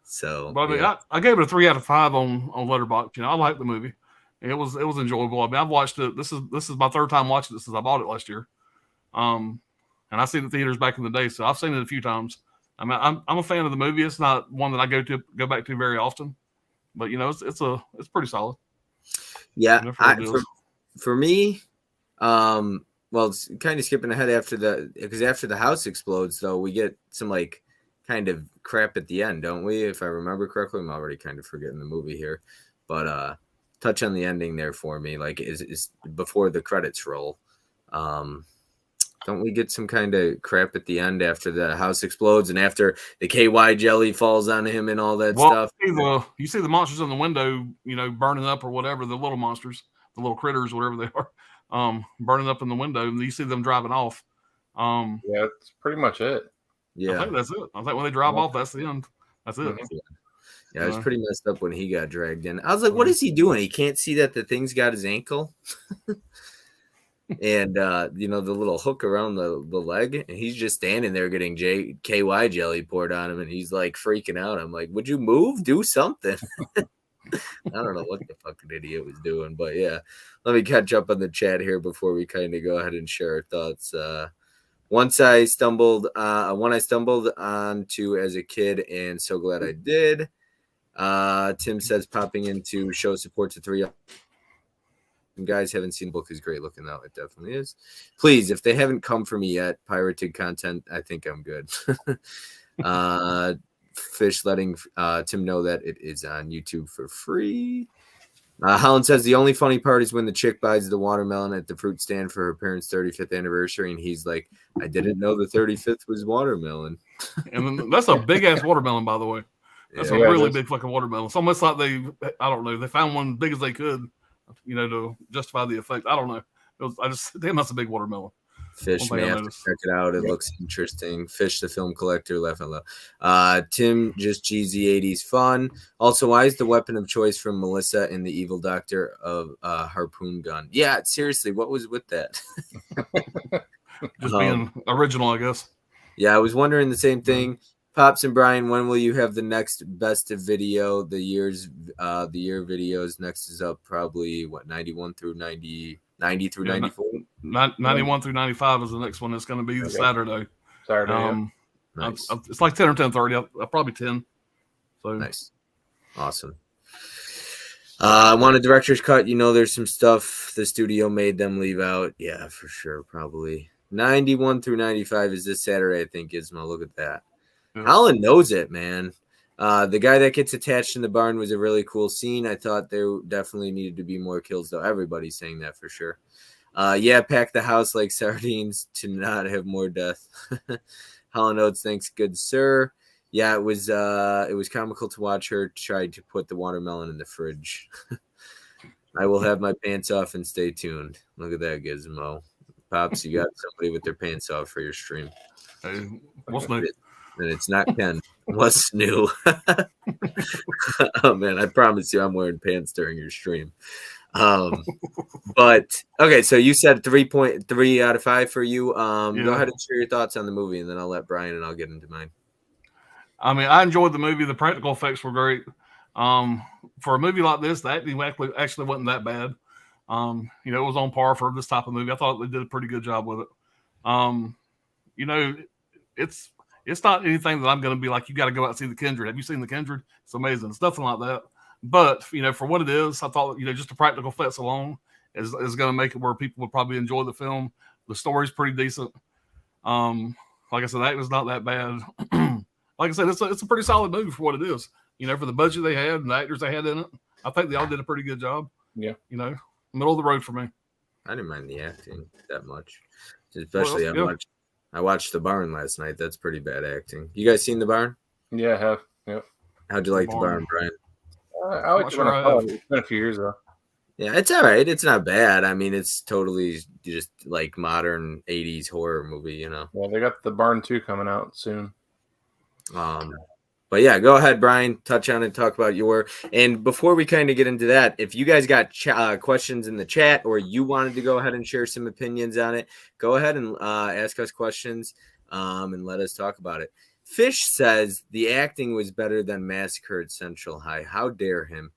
So, but I mean, I gave it a 3 out of 5 on Letterboxd. I liked the movie. It was enjoyable. I mean, I've watched it. This is my third time watching it since I bought it last year. And I seen the theaters back in the day, so I've seen it a few times. I mean, I'm a fan of the movie. It's not one that I go back to very often, but it's pretty solid. Yeah, for me, well, it's kind of skipping ahead because after the house explodes, though, we get some like kind of crap at the end, don't we? If I remember correctly, I'm already kind of forgetting the movie here, but touch on the ending there for me. Like, is before the credits roll. Don't we get some kind of crap at the end after the house explodes and after the KY jelly falls on him and all that stuff? You see the monsters in the window, burning up or whatever, the little monsters, the little critters, whatever they are, burning up in the window, and you see them driving off. Yeah, that's pretty much it. Yeah, I think that's it. I think when they drive off, that's the end. That's it. Yeah, it was pretty messed up when he got dragged in. I was like, what is he doing? He can't see that the thing's got his ankle. And the little hook around the leg, and he's just standing there getting KY jelly poured on him, and he's like freaking out. I'm like, would you move? Do something. I don't know what the fucking idiot was doing, but yeah. Let me catch up on the chat here before we kind of go ahead and share our thoughts. One I stumbled onto as a kid, and so glad I did. Tim says popping into show support to 3. Guys haven't seen the book, is great looking though. It definitely is. Please, if they haven't come for me yet, pirated content, I think I'm good. Fish letting Tim know that it is on YouTube for free. Holland says the only funny part is when the chick buys the watermelon at the fruit stand for her parents' 35th anniversary, and he's like, I didn't know the 35th was watermelon. And that's a big ass watermelon, by the way. That's a really big fucking watermelon. It's almost like they found one big as they could, to justify the effect. I don't know. Damn, that's a big watermelon. Fish, may have to check it out. It looks interesting. Fish, the film collector, laugh out loud. Tim, just cheesy 80s fun. Also, why is the weapon of choice from Melissa and the Evil Doctor of harpoon gun? Yeah, seriously, what was with that? Just being original, I guess. Yeah, I was wondering the same thing. Pops and Brian, when will you have the next best of video? The year videos. Next is up probably 91 through 90 through 94. 91 through 95 is the next one. It's going to be Saturday. Nice. It's like 10 or 10:30. Probably 10. So nice, awesome. I want a director's cut. There's some stuff the studio made them leave out. Yeah, for sure. Probably 91 through 95 is this Saturday, I think. Gizmo, look at that. Yeah. Holland knows it, man. The guy that gets attached in the barn was a really cool scene. I thought there definitely needed to be more kills, though. Everybody's saying that for sure. Pack the house like sardines to not have more death. Holland Oates, thanks, good sir. Yeah, it was comical to watch her try to put the watermelon in the fridge. I will have my pants off and stay tuned. Look at that, Gizmo. Pops, you got somebody with their pants off for your stream. Hey, what's new? And it's not Ken. What's new? Oh man, I promise you I'm wearing pants during your stream. But okay, so you said 3.3 out of 5 for you. Go ahead and share your thoughts on the movie, and then I'll let Brian and I'll get into mine. I mean, I enjoyed the movie. The practical effects were great. For a movie like this, the acting actually wasn't that bad. It was on par for this type of movie. I thought they did a pretty good job with it. It's not anything that I'm going to be like, you got to go out and see the Kindred. Have you seen the Kindred? It's amazing. It's nothing like that. But, for what it is, I thought, just the practical effects alone is going to make it where people would probably enjoy the film. The story's pretty decent. Like I said, the acting's not that bad. Like I said, it's a pretty solid movie for what it is. For the budget they had and the actors they had in it, I think they all did a pretty good job. Yeah. Middle of the road for me. I didn't mind the acting that much, especially I watched The Barn last night. That's pretty bad acting. You guys seen The Barn? Yeah, I have. Yep. How'd you like The Barn, Brian? I liked it when I saw it. It's been a few years though. Yeah, it's all right. It's not bad. I mean, it's totally just like modern 80s horror movie, Yeah, they got The Barn 2 coming out soon. But yeah, go ahead, Brian. Touch on it. Talk about your. And before we kind of get into that, if you guys got questions in the chat or you wanted to go ahead and share some opinions on it, go ahead and ask us questions and let us talk about it. Fish says the acting was better than Massacre at Central High. How dare him?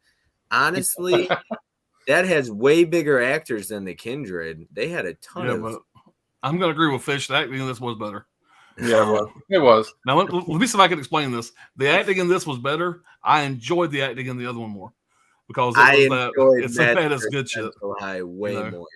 Honestly, that has way bigger actors than the Kindred. They had a ton of. But I'm going to agree with Fish. The acting in this was better. Yeah, it was. Now, let me see if I can explain this. The acting in this was better. I enjoyed the acting in the other one more because it's so bad as good shit. High way more.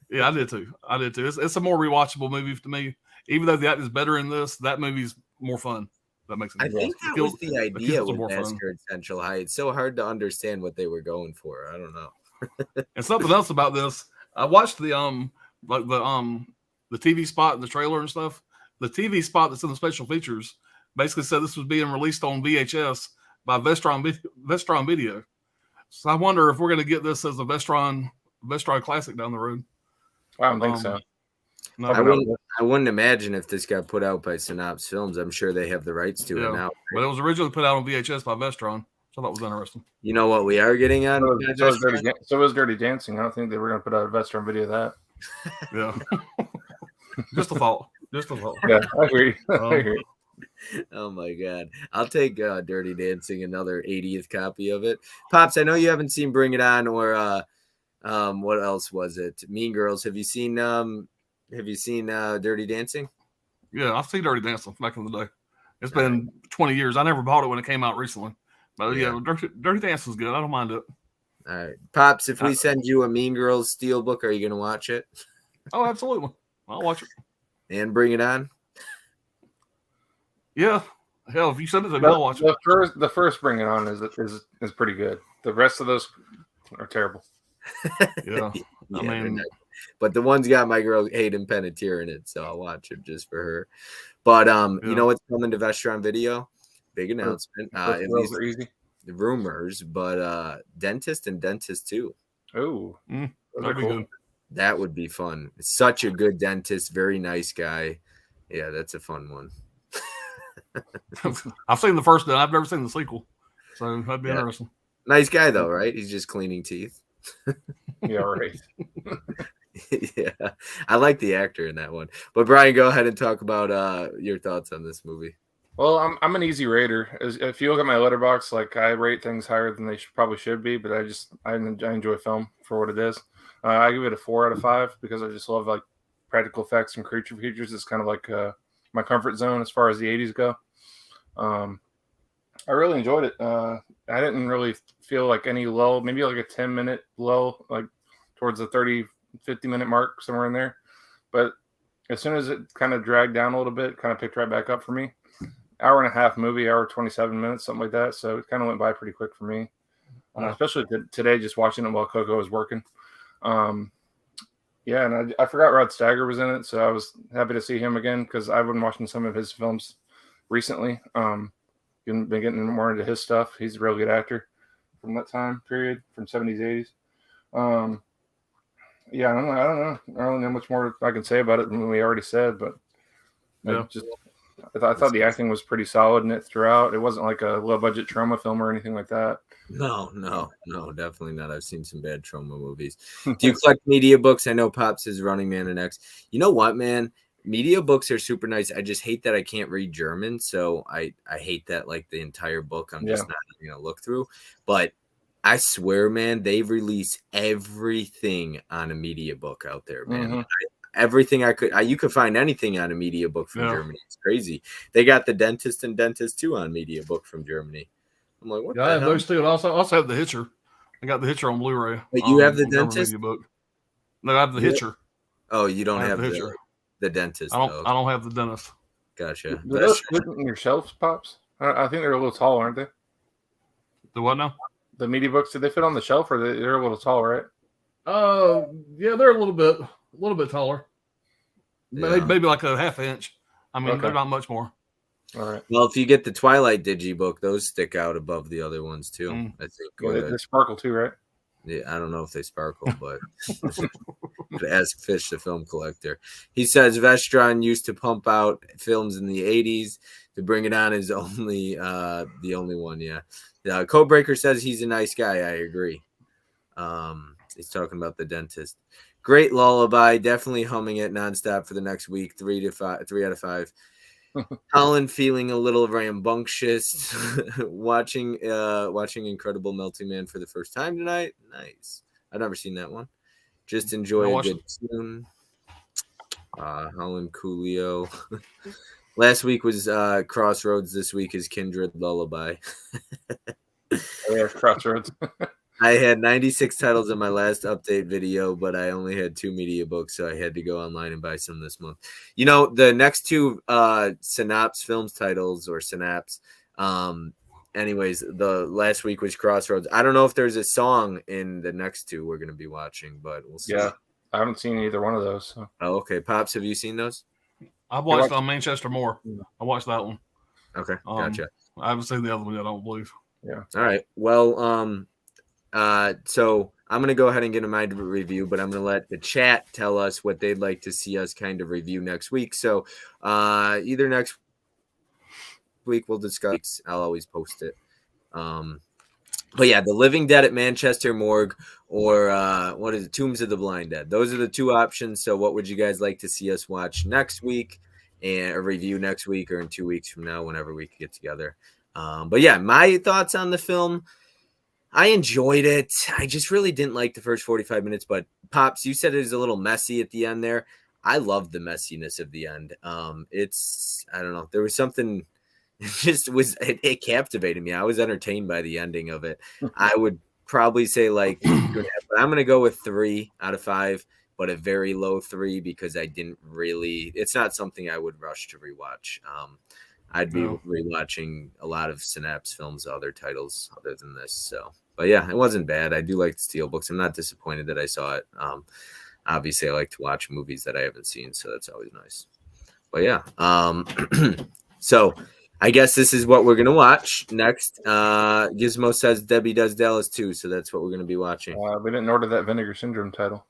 Yeah, I did too. It's a more rewatchable movie to me. Even though the acting's better in this, that movie's more fun. That makes sense. I think that was the idea with Massacre at Central High. It's so hard to understand what they were going for. I don't know. And something else about this, I watched the TV spot in the trailer and stuff. The TV spot that's in the special features basically said this was being released on VHS by Vestron Video. So I wonder if we're going to get this as a Vestron classic down the road. I don't think so. No, I wouldn't imagine if this got put out by Synapse Films. I'm sure they have the rights to it now. But it was originally put out on VHS by Vestron, so that was interesting. You know what we are getting on? So was Dirty Dancing. I don't think they were going to put out a Vestron video of that. Yeah. Just a thought. Yeah, I agree. I agree. Oh my God. I'll take Dirty Dancing, another 80th copy of it. Pops, I know you haven't seen Bring It On or what else was it? Mean Girls. Have you seen Dirty Dancing? Yeah, I've seen Dirty Dancing back in the day. It's been 20 years. I never bought it when it came out recently. But yeah, Dirty Dancing's good. I don't mind it. All right. Pops, if we send you a Mean Girls steelbook, are you going to watch it? Oh, absolutely. I'll watch it. And Bring It On? Yeah. Hell, if you send it to me, I'll watch it. The first Bring It On is pretty good. The rest of those are terrible. Yeah. I mean, but the one's got my girl Hayden Panettiere in it, so I'll watch it just for her. But you know what's coming to Vestron Video? Big announcement. At least easy. The rumors, but Dentist and Dentist 2. Oh, that'd be good. That would be fun. Such a good dentist, very nice guy. Yeah, that's a fun one. I've seen the first one. I've never seen the sequel, so that'd be interesting. Nice guy though, right? He's just cleaning teeth. Yeah, right. Yeah, I like the actor in that one. But Brian, go ahead and talk about your thoughts on this movie. Well, I'm an easy rater. If you look at my letterbox, like I rate things higher than they probably should be, but I enjoy film for what it is. I give it a 4 out of 5 because I just love like practical effects and creature features. It's kind of like my comfort zone as far as the 80s go. I really enjoyed it. I didn't really feel like any lull, maybe like a 10-minute lull, like towards the 30-50-minute mark, somewhere in there. But as soon as it kind of dragged down a little bit, kind of picked right back up for me. Hour and a half movie, hour 27 minutes, something like that. So it kind of went by pretty quick for me, especially today, just watching it while Coco was working. Yeah, and I forgot Rod Steiger was in it, so I was happy to see him again because I've been watching some of his films recently. Been getting more into his stuff. He's a real good actor from that time period, from 70s, 80s. Yeah, I don't know. I don't know much more I can say about it than we already said, but I thought the acting was pretty solid in it throughout. It wasn't like a low-budget trauma film or anything like that. No, definitely not. I've seen some bad trauma movies. Do you collect media books? I know Pops is Running Man and X. You know what, man? Media books are super nice. I just hate that I can't read German, so I hate that like the entire book I'm just not going to look through. But I swear, man, they've released everything on a media book out there, man. Mm-hmm. everything you could find anything on a media book from Germany. It's crazy. They got The Dentist and Dentist 2 on media book from Germany. I'm like, what the hell? I have those two. And also have The Hitcher. I got The Hitcher on Blu-ray. But you have The Dentist? Media book. No, I have The Hitcher. Oh, you don't have The Hitcher. The Dentist. I don't have The Dentist. Gotcha. Do those fit in your shelves, Pops? I think they're a little tall, aren't they? The what now? The media books, do they fit on the shelf, or they're a little tall, right? Yeah, they're a little bit taller. Yeah. Maybe like a half inch. I mean, they're not much more. All right. Well, if you get the Twilight Digibook, those stick out above the other ones too. I think. Yeah, they sparkle too, right? Yeah, I don't know if they sparkle, but ask Fish, the film collector. He says Vestron used to pump out films in the 80s. To Bring It On is only the only one. Yeah. Codebreaker says he's a nice guy. I agree. He's talking about The Dentist. Great lullaby. Definitely humming it nonstop for the next week. 3 out of 5. Holland feeling a little rambunctious. watching Incredible Melting Man for the first time tonight. Nice. I've never seen that one. Just enjoy a good tune. Holland Coolio. Last week was Crossroads. This week is Kindred Lullaby. Yeah, Crossroads. I had 96 titles in my last update video, but I only had 2 media books, so I had to go online and buy some this month. You know, the next 2 Synapse films titles, or Synapse. Anyways, the last week was Crossroads. I don't know if there's a song in the next 2 we're going to be watching, but we'll see. Yeah, I haven't seen either one of those. So. Oh, okay. Pops, have you seen those? I've watched Manchester Moore. I watched that one. Okay, gotcha. I haven't seen the other one yet, I don't believe. Yeah. All right. Well, so I'm going to go ahead and get a mind review, but I'm going to let the chat tell us what they'd like to see us kind of review next week. So either next week we'll discuss. I'll always post it. But yeah, The Living Dead at Manchester Morgue, or what is it? Tombs of the Blind Dead. Those are the 2 options. So what would you guys like to see us watch next week, and a review next week, or in 2 weeks from now, whenever we can get together? But yeah, my thoughts on the film. I enjoyed it. I just really didn't like the first 45 minutes, but Pops, you said it was a little messy at the end there. I loved the messiness of the end. I don't know. There was something, it captivated me. I was entertained by the ending of it. I would probably say but I'm going to go with 3 out of 5, but a very low 3, because it's not something I would rush to rewatch. I'd be rewatching a lot of Synapse films, other titles other than this. So, but yeah, it wasn't bad. I do like the Steelbooks. I'm not disappointed that I saw it. Obviously, I like to watch movies that I haven't seen, so that's always nice. But yeah, so I guess this is what we're gonna watch next. Gizmo says Debbie Does Dallas too, so that's what we're gonna be watching. We didn't order that Vinegar Syndrome title.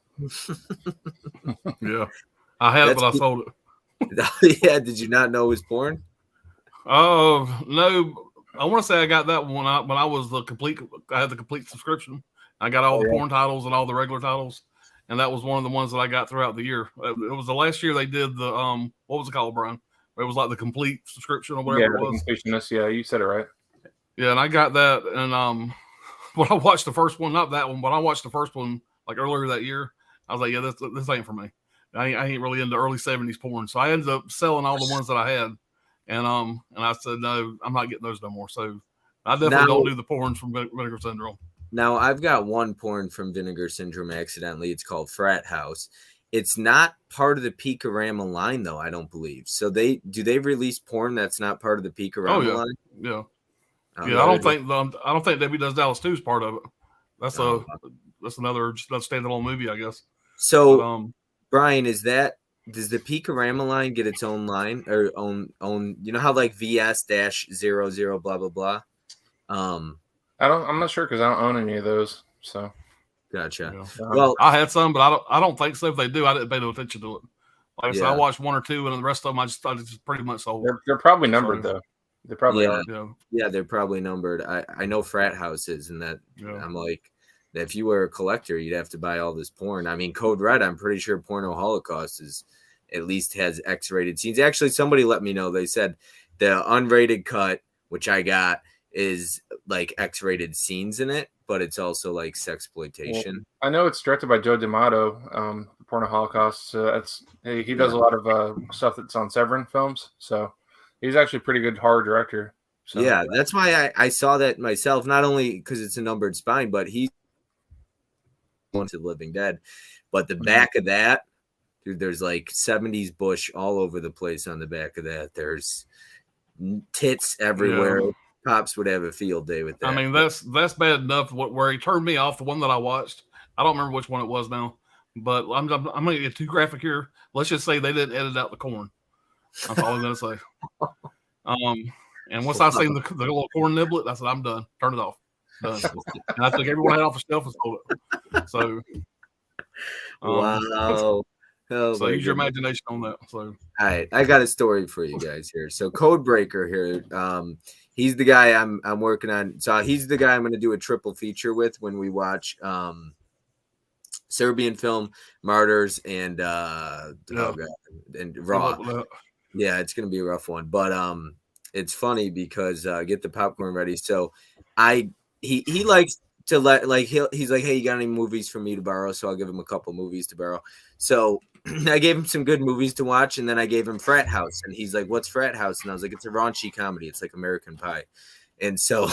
Yeah, I had it, but I sold it. Yeah, did you not know it was porn? Oh no, I want to say I got that one when I was I had the complete subscription. I got all the porn titles and all the regular titles, and that was one of the ones that I got throughout the year. It was the last year they did the what was it called, Brian? It was like the complete subscription or whatever it was. Completionist. Yeah, you said it right. Yeah, and I got that, and when I watched the first one, not that one, but I watched the first one like earlier that year. I was like, yeah, this ain't for me. I ain't really into early 70s porn, so I ended up selling all the ones that I had. And I said, no, I'm not getting those no more. So I definitely don't do the porns from Vinegar Syndrome. Now, I've got one porn from Vinegar Syndrome accidentally. It's called Frat House. It's not part of the Peakorama line, though, I don't believe. So they release porn that's not part of the Peakorama line? Yeah. Yeah, I don't think Debbie Does Dallas 2 is part of it. That's another standalone movie, I guess. So, but, Brian, does the Peakorama line get its own line, or own? You know how like VS-00 blah blah blah. I'm not sure because I don't own any of those. So gotcha. Yeah. Well, I had some, but I don't think so. If they do, I didn't pay no attention to it. Like I said, I watched 1 or 2, and the rest of them I just pretty much sold. They're probably numbered though. They probably are. Yeah, they're probably numbered. I know Frat House is, and that I'm like, if you were a collector, you'd have to buy all this porn. I mean, Code Red, I'm pretty sure Porno Holocaust at least has X-rated scenes. Actually, somebody let me know. They said the unrated cut, which I got, is like X-rated scenes in it, but it's also like sexploitation. Well, I know it's directed by Joe Dimatto. Porno Holocaust. So he does a lot of stuff that's on Severin films. So he's actually a pretty good horror director. So. Yeah, that's why I saw that myself. Not only because it's a numbered spine, but he's going to Living Dead. But the back of that, dude, there's like 70s bush all over the place on the back of that. There's tits everywhere. Yeah. Pops would have a field day with that. I mean, that's bad enough. Where he turned me off, the one that I watched, I don't remember which one it was now, but I'm going to get too graphic here. Let's just say they didn't edit out the corn. That's all I'm going to say. And once I seen the little corn niblet, I said, I'm done. Turn it off. Done. And I took everyone out off the shelf and sold it. So, wow. So use your imagination on that. So, all right, I got a story for you guys here. So Codebreaker here, he's the guy I'm working on. So he's the guy I'm going to do a triple feature with when we watch Serbian film Martyrs and and Raw. Yeah, it's going to be a rough one, but it's funny because get the popcorn ready. So he likes to he's like, hey, you got any movies for me to borrow? So I'll give him a couple movies to borrow. So I gave him some good movies to watch, and then I gave him Frat House, and he's like, what's Frat House? And I was like, it's a raunchy comedy. It's like American Pie. And so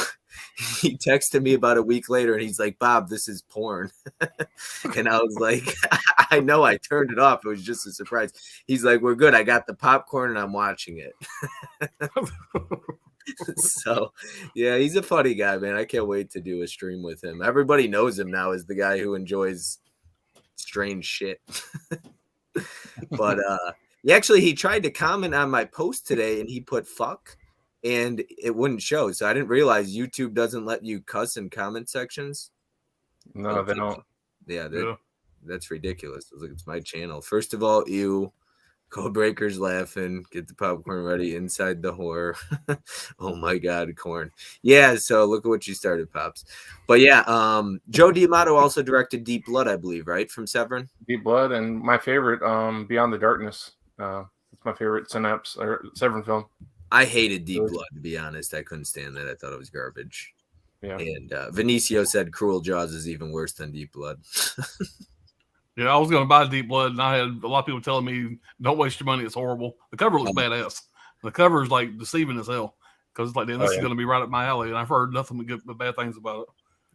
he texted me about a week later, and he's like, Bob, this is porn. And I was like, I know, I turned it off. It was just a surprise. He's like, we're good. I got the popcorn, and I'm watching it. So, yeah, he's a funny guy, man. I can't wait to do a stream with him. Everybody knows him now as the guy who enjoys strange shit. But he tried to comment on my post today, and he put fuck, and it wouldn't show. So I didn't realize YouTube doesn't let you cuss in comment sections. No, they don't. Yeah, that's ridiculous. I was like, it's my channel. First of all, Codebreaker's laughing. Get the popcorn ready inside the horror. Oh my God, corn. Yeah, so look at what you started, Pops. But yeah, Joe Dimatto also directed Deep Blood, I believe, right? From Severin? Deep Blood, and my favorite, Beyond the Darkness. It's my favorite Synapse or Severin film. I hated Deep Blood, to be honest. I couldn't stand that. I thought it was garbage. Yeah. And Vinicio said Cruel Jaws is even worse than Deep Blood. Yeah, I was going to buy Deep Blood, and I had a lot of people telling me, don't waste your money. It's horrible. The cover looks badass. The cover is like deceiving as hell because it's like, this is going to be right up my alley, and I've heard nothing but bad things about it.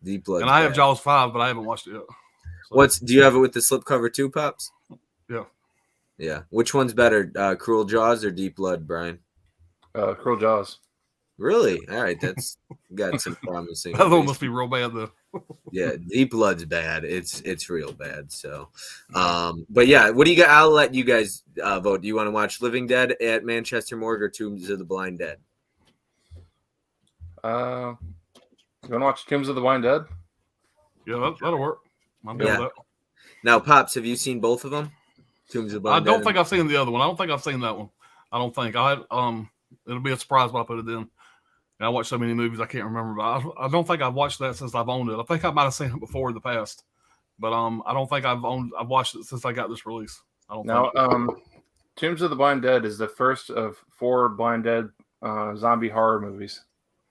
Deep Blood. And I have Jaws 5, but I haven't watched it yet. So. Do you have it with the slipcover too, Pops? Yeah. Yeah. Which one's better, Cruel Jaws or Deep Blood, Brian? Cruel Jaws. Really? All right, that's got some promising. That one must be real bad though. Yeah, Deep Blood's bad. It's real bad. So, but yeah, what do you got? I'll let you guys vote. Do you want to watch Living Dead at Manchester Morgue or Tombs of the Blind Dead? You want to watch Tombs of the Blind Dead? Yeah, that'll work. I'm good with that. Now, Pops, have you seen both of them? Tombs of the Blind Dead. I don't think I've seen the other one. I don't think I've seen that one. I don't think I had. It'll be a surprise when I put it in. I watched so many movies I can't remember, but I don't think I've watched that since I've owned it. I think I might have seen it before in the past, but I don't think I've watched it since I got this release. I don't. Now, Tombs of the Blind Dead is the first of 4 Blind Dead zombie horror movies.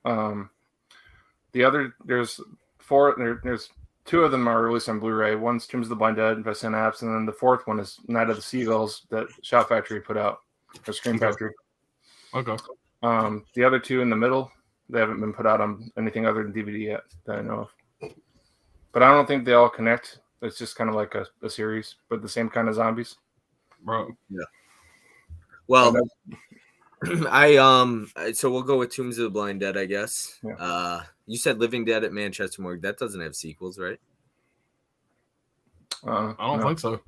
The other there's 4. There's 2 of them are released on Blu-ray. One's Tombs of the Blind Dead by Synapse, and then the 4th one is Night of the Seagulls that Shout Factory put out, or Scream Factory. Okay. The other 2 in the middle, they haven't been put out on anything other than DVD yet that I know of. But I don't think they all connect. It's just kind of like a series, but the same kind of zombies. Right. Yeah. Well, so we'll go with Tombs of the Blind Dead, I guess. Yeah. You said Living Dead at Manchester Morgue. That doesn't have sequels, right? I don't think so.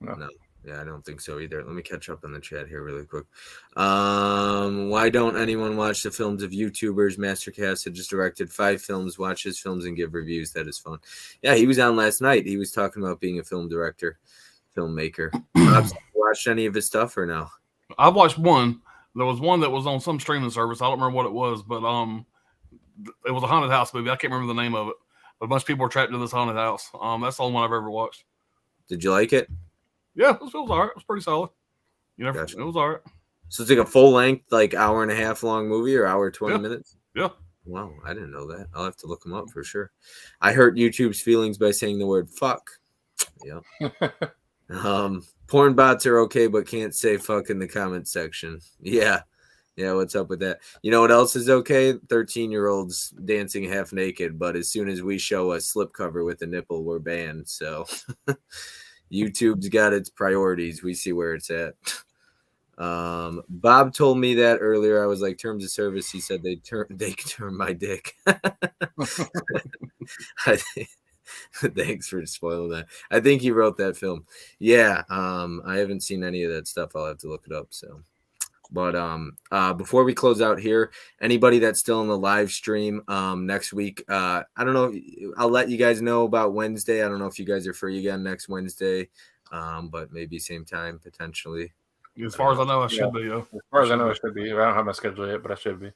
No. Yeah, I don't think so either. Let me catch up on the chat here really quick. Why don't anyone watch the films of YouTubers? Mastercast had just directed 5 films. Watch his films and give reviews. That is fun. Yeah, he was on last night. He was talking about being a film director, filmmaker. Watched any of his stuff or no? I've watched one. There was one that was on some streaming service. I don't remember what it was, but it was a haunted house movie. I can't remember the name of it. But a bunch of people were trapped in this haunted house. That's the only one I've ever watched. Did you like it? Yeah, it was all right. It was pretty solid. Gotcha. It was all right. So it's like a full length, like hour and a half long movie or hour 20 minutes? Yeah. Wow, I didn't know that. I'll have to look them up for sure. I hurt YouTube's feelings by saying the word fuck. Yeah. Porn bots are okay, but can't say fuck in the comment section. Yeah. Yeah, what's up with that? You know what else is okay? 13-year-olds dancing half naked, but as soon as we show a slipcover with a nipple, we're banned. So YouTube's got its priorities. We see where it's at. Bob told me that earlier. I was like, terms of service. He said they can turn my dick. Thanks for spoiling that. I think he wrote that film. Yeah. I haven't seen any of that stuff. I'll have to look it up. So, but before we close out here, anybody that's still in the live stream next week, I don't know. I'll let you guys know about Wednesday. I don't know if you guys are free again next Wednesday, but maybe same time potentially. As far as I know, I should be. As far as I know, I should be. I don't have my schedule yet, but I should be.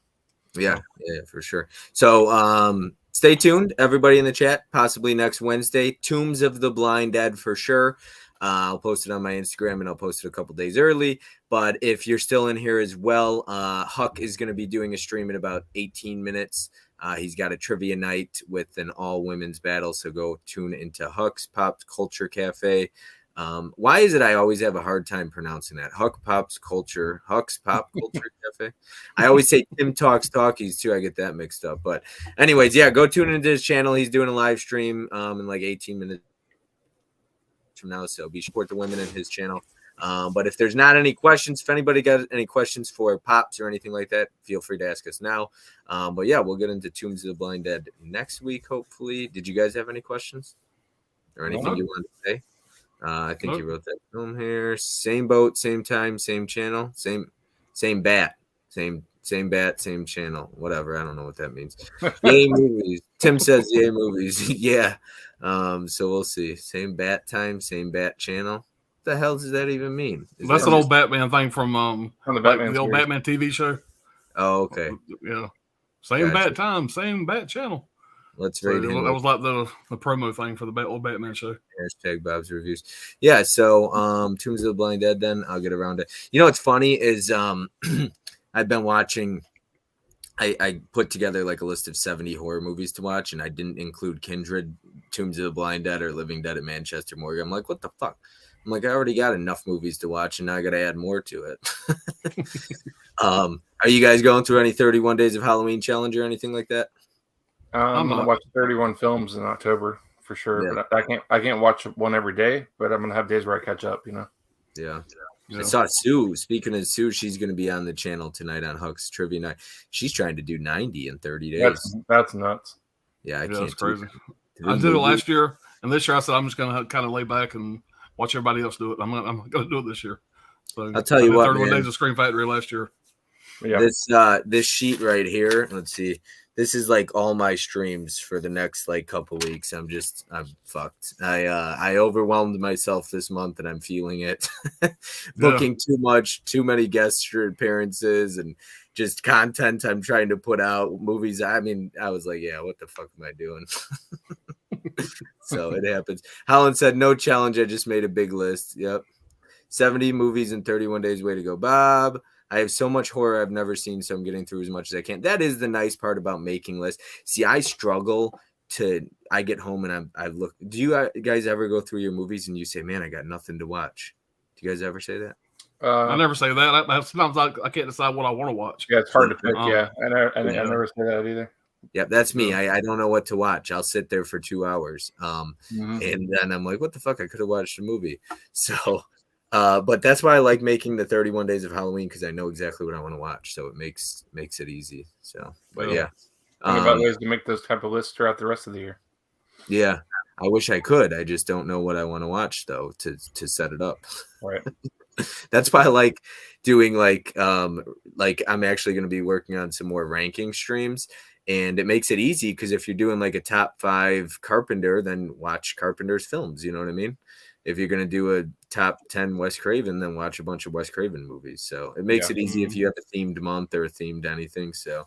Yeah, for sure. So stay tuned, everybody in the chat. Possibly next Wednesday, Tombs of the Blind Dead for sure. I'll post it on my Instagram, and I'll post it a couple days early. But if you're still in here as well, Huck is going to be doing a stream in about 18 minutes. He's got a trivia night with an all-women's battle, so go tune into Huck's Pop Culture Cafe. Why is it I always have a hard time pronouncing that? Huck's Pop Culture Cafe. I always say Tim Talks Talkies too. I get that mixed up. But anyways, yeah, go tune into his channel. He's doing a live stream in like 18 minutes from now. So be support the women in his channel. But if there's not any questions, if anybody got any questions for Pops or anything like that, feel free to ask us now. But yeah, we'll get into Tombs of the Blind Dead next week, hopefully. Did you guys have any questions or anything you wanted to say? I think you wrote that film here. Same boat, same time, same channel, same bat, same bat, same channel. Whatever. I don't know what that means. Yay movies. Tim says yay movies. Yeah. So we'll see. Same bat time, same bat channel. What the hell does that even mean? That's an old Batman thing from the the old Batman TV show. Oh, okay. Yeah. Same bat time, same bat channel. Let's rate him. That was like the promo thing for the old Batman show. Hashtag Bob's Reviews. Yeah, so Tombs of the Blind Dead, then I'll get around it. You know what's funny is I've been watching, I put together like a list of 70 horror movies to watch, and I didn't include Kindred, Tombs of the Blind Dead, or Living Dead at Manchester Morgue. I'm like, what the fuck? I'm like, I already got enough movies to watch, and now I got to add more to it. Are you guys going through any 31 Days of Halloween challenge or anything like that? I'm gonna watch 31 films in October for sure, but I can't watch one every day. But I'm gonna have days where I catch up. You know. Yeah. I saw Sue. Speaking of Sue, she's gonna be on the channel tonight on Huck's Trivia Night. She's trying to do 90 in 30 days. That's nuts. Yeah, I can't. That's crazy. I did it last year, and this year I said I'm just gonna kind of lay back and watch everybody else do it. I'm gonna do it this year. So I'll tell you what, 31 Days of Scream Factory last year. Yeah. This sheet right here. Let's see. This is like all my streams for the next like couple weeks. I'm fucked. I overwhelmed myself this month, and I'm feeling it. Booking too much, too many guest appearances, and just content I'm trying to put out. Movies. I mean, I was like, yeah, what the fuck am I doing? So it happens. Holland said, no challenge. I just made a big list. Yep. 70 movies in 31 days. Way to go, Bob. I have so much horror I've never seen, so I'm getting through as much as I can. That is the nice part about making lists. See, I struggle I get home and I look. Do you guys ever go through your movies and you say, man, I got nothing to watch? Do you guys ever say that? I never say that. Sometimes I can't decide what I want to watch. Yeah, it's hard to pick. I never say that either. Yeah, that's me. I don't know what to watch. I'll sit there for 2 hours. And then I'm like, what the fuck? I could have watched a movie. So, but that's why I like making the 31 Days of Halloween, because I know exactly what I want to watch. So it makes it easy. So, but yeah. Think about ways to make those type of lists throughout the rest of the year. Yeah. I wish I could. I just don't know what I want to watch though to set it up. Right. That's why I like doing like I'm actually going to be working on some more ranking streams, and it makes it easy because if you're doing like a top 5 Carpenter, then watch Carpenter's films. You know what I mean? If you're going to do a top 10 Wes Craven, then watch a bunch of Wes Craven movies. So it makes it easy if you have a themed month or a themed anything. So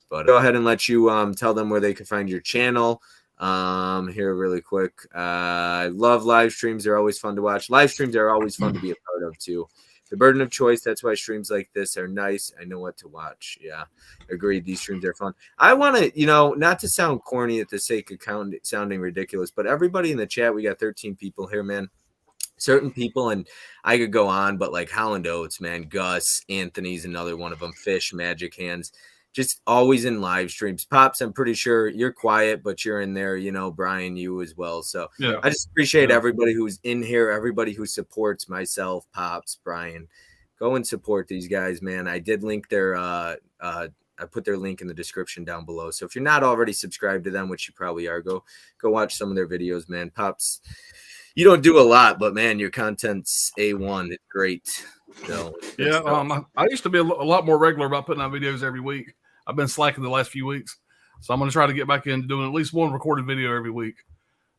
but go ahead and let you tell them where they can find your channel. Here really quick. I love live streams. They're always fun to watch. Live streams are always fun to be a part of too. the burden of choice. That's why streams like this are nice. I know what to watch. Yeah, agreed. These streams are fun. I want to, not to sound corny at the sake of sounding ridiculous, but everybody in the chat, we got 13 people here, man. Certain people, and I could go on, but like Holland Oates, man, Gus, Anthony's another one of them, Fish, Magic Hands, just always in live streams. Pops, I'm pretty sure you're quiet, but you're in there, Brian, you as well. So yeah. I just appreciate everybody who's in here, everybody who supports myself, Pops, Brian. Go and support these guys, man. I did link their I put their link in the description down below. So if you're not already subscribed to them, which you probably are, go watch some of their videos, man. Pops, you don't do a lot, but man, your content's A1. It's great. So yeah, I used to be a lot more regular about putting out videos every week. I've been slacking the last few weeks, so I'm going to try to get back into doing at least one recorded video every week.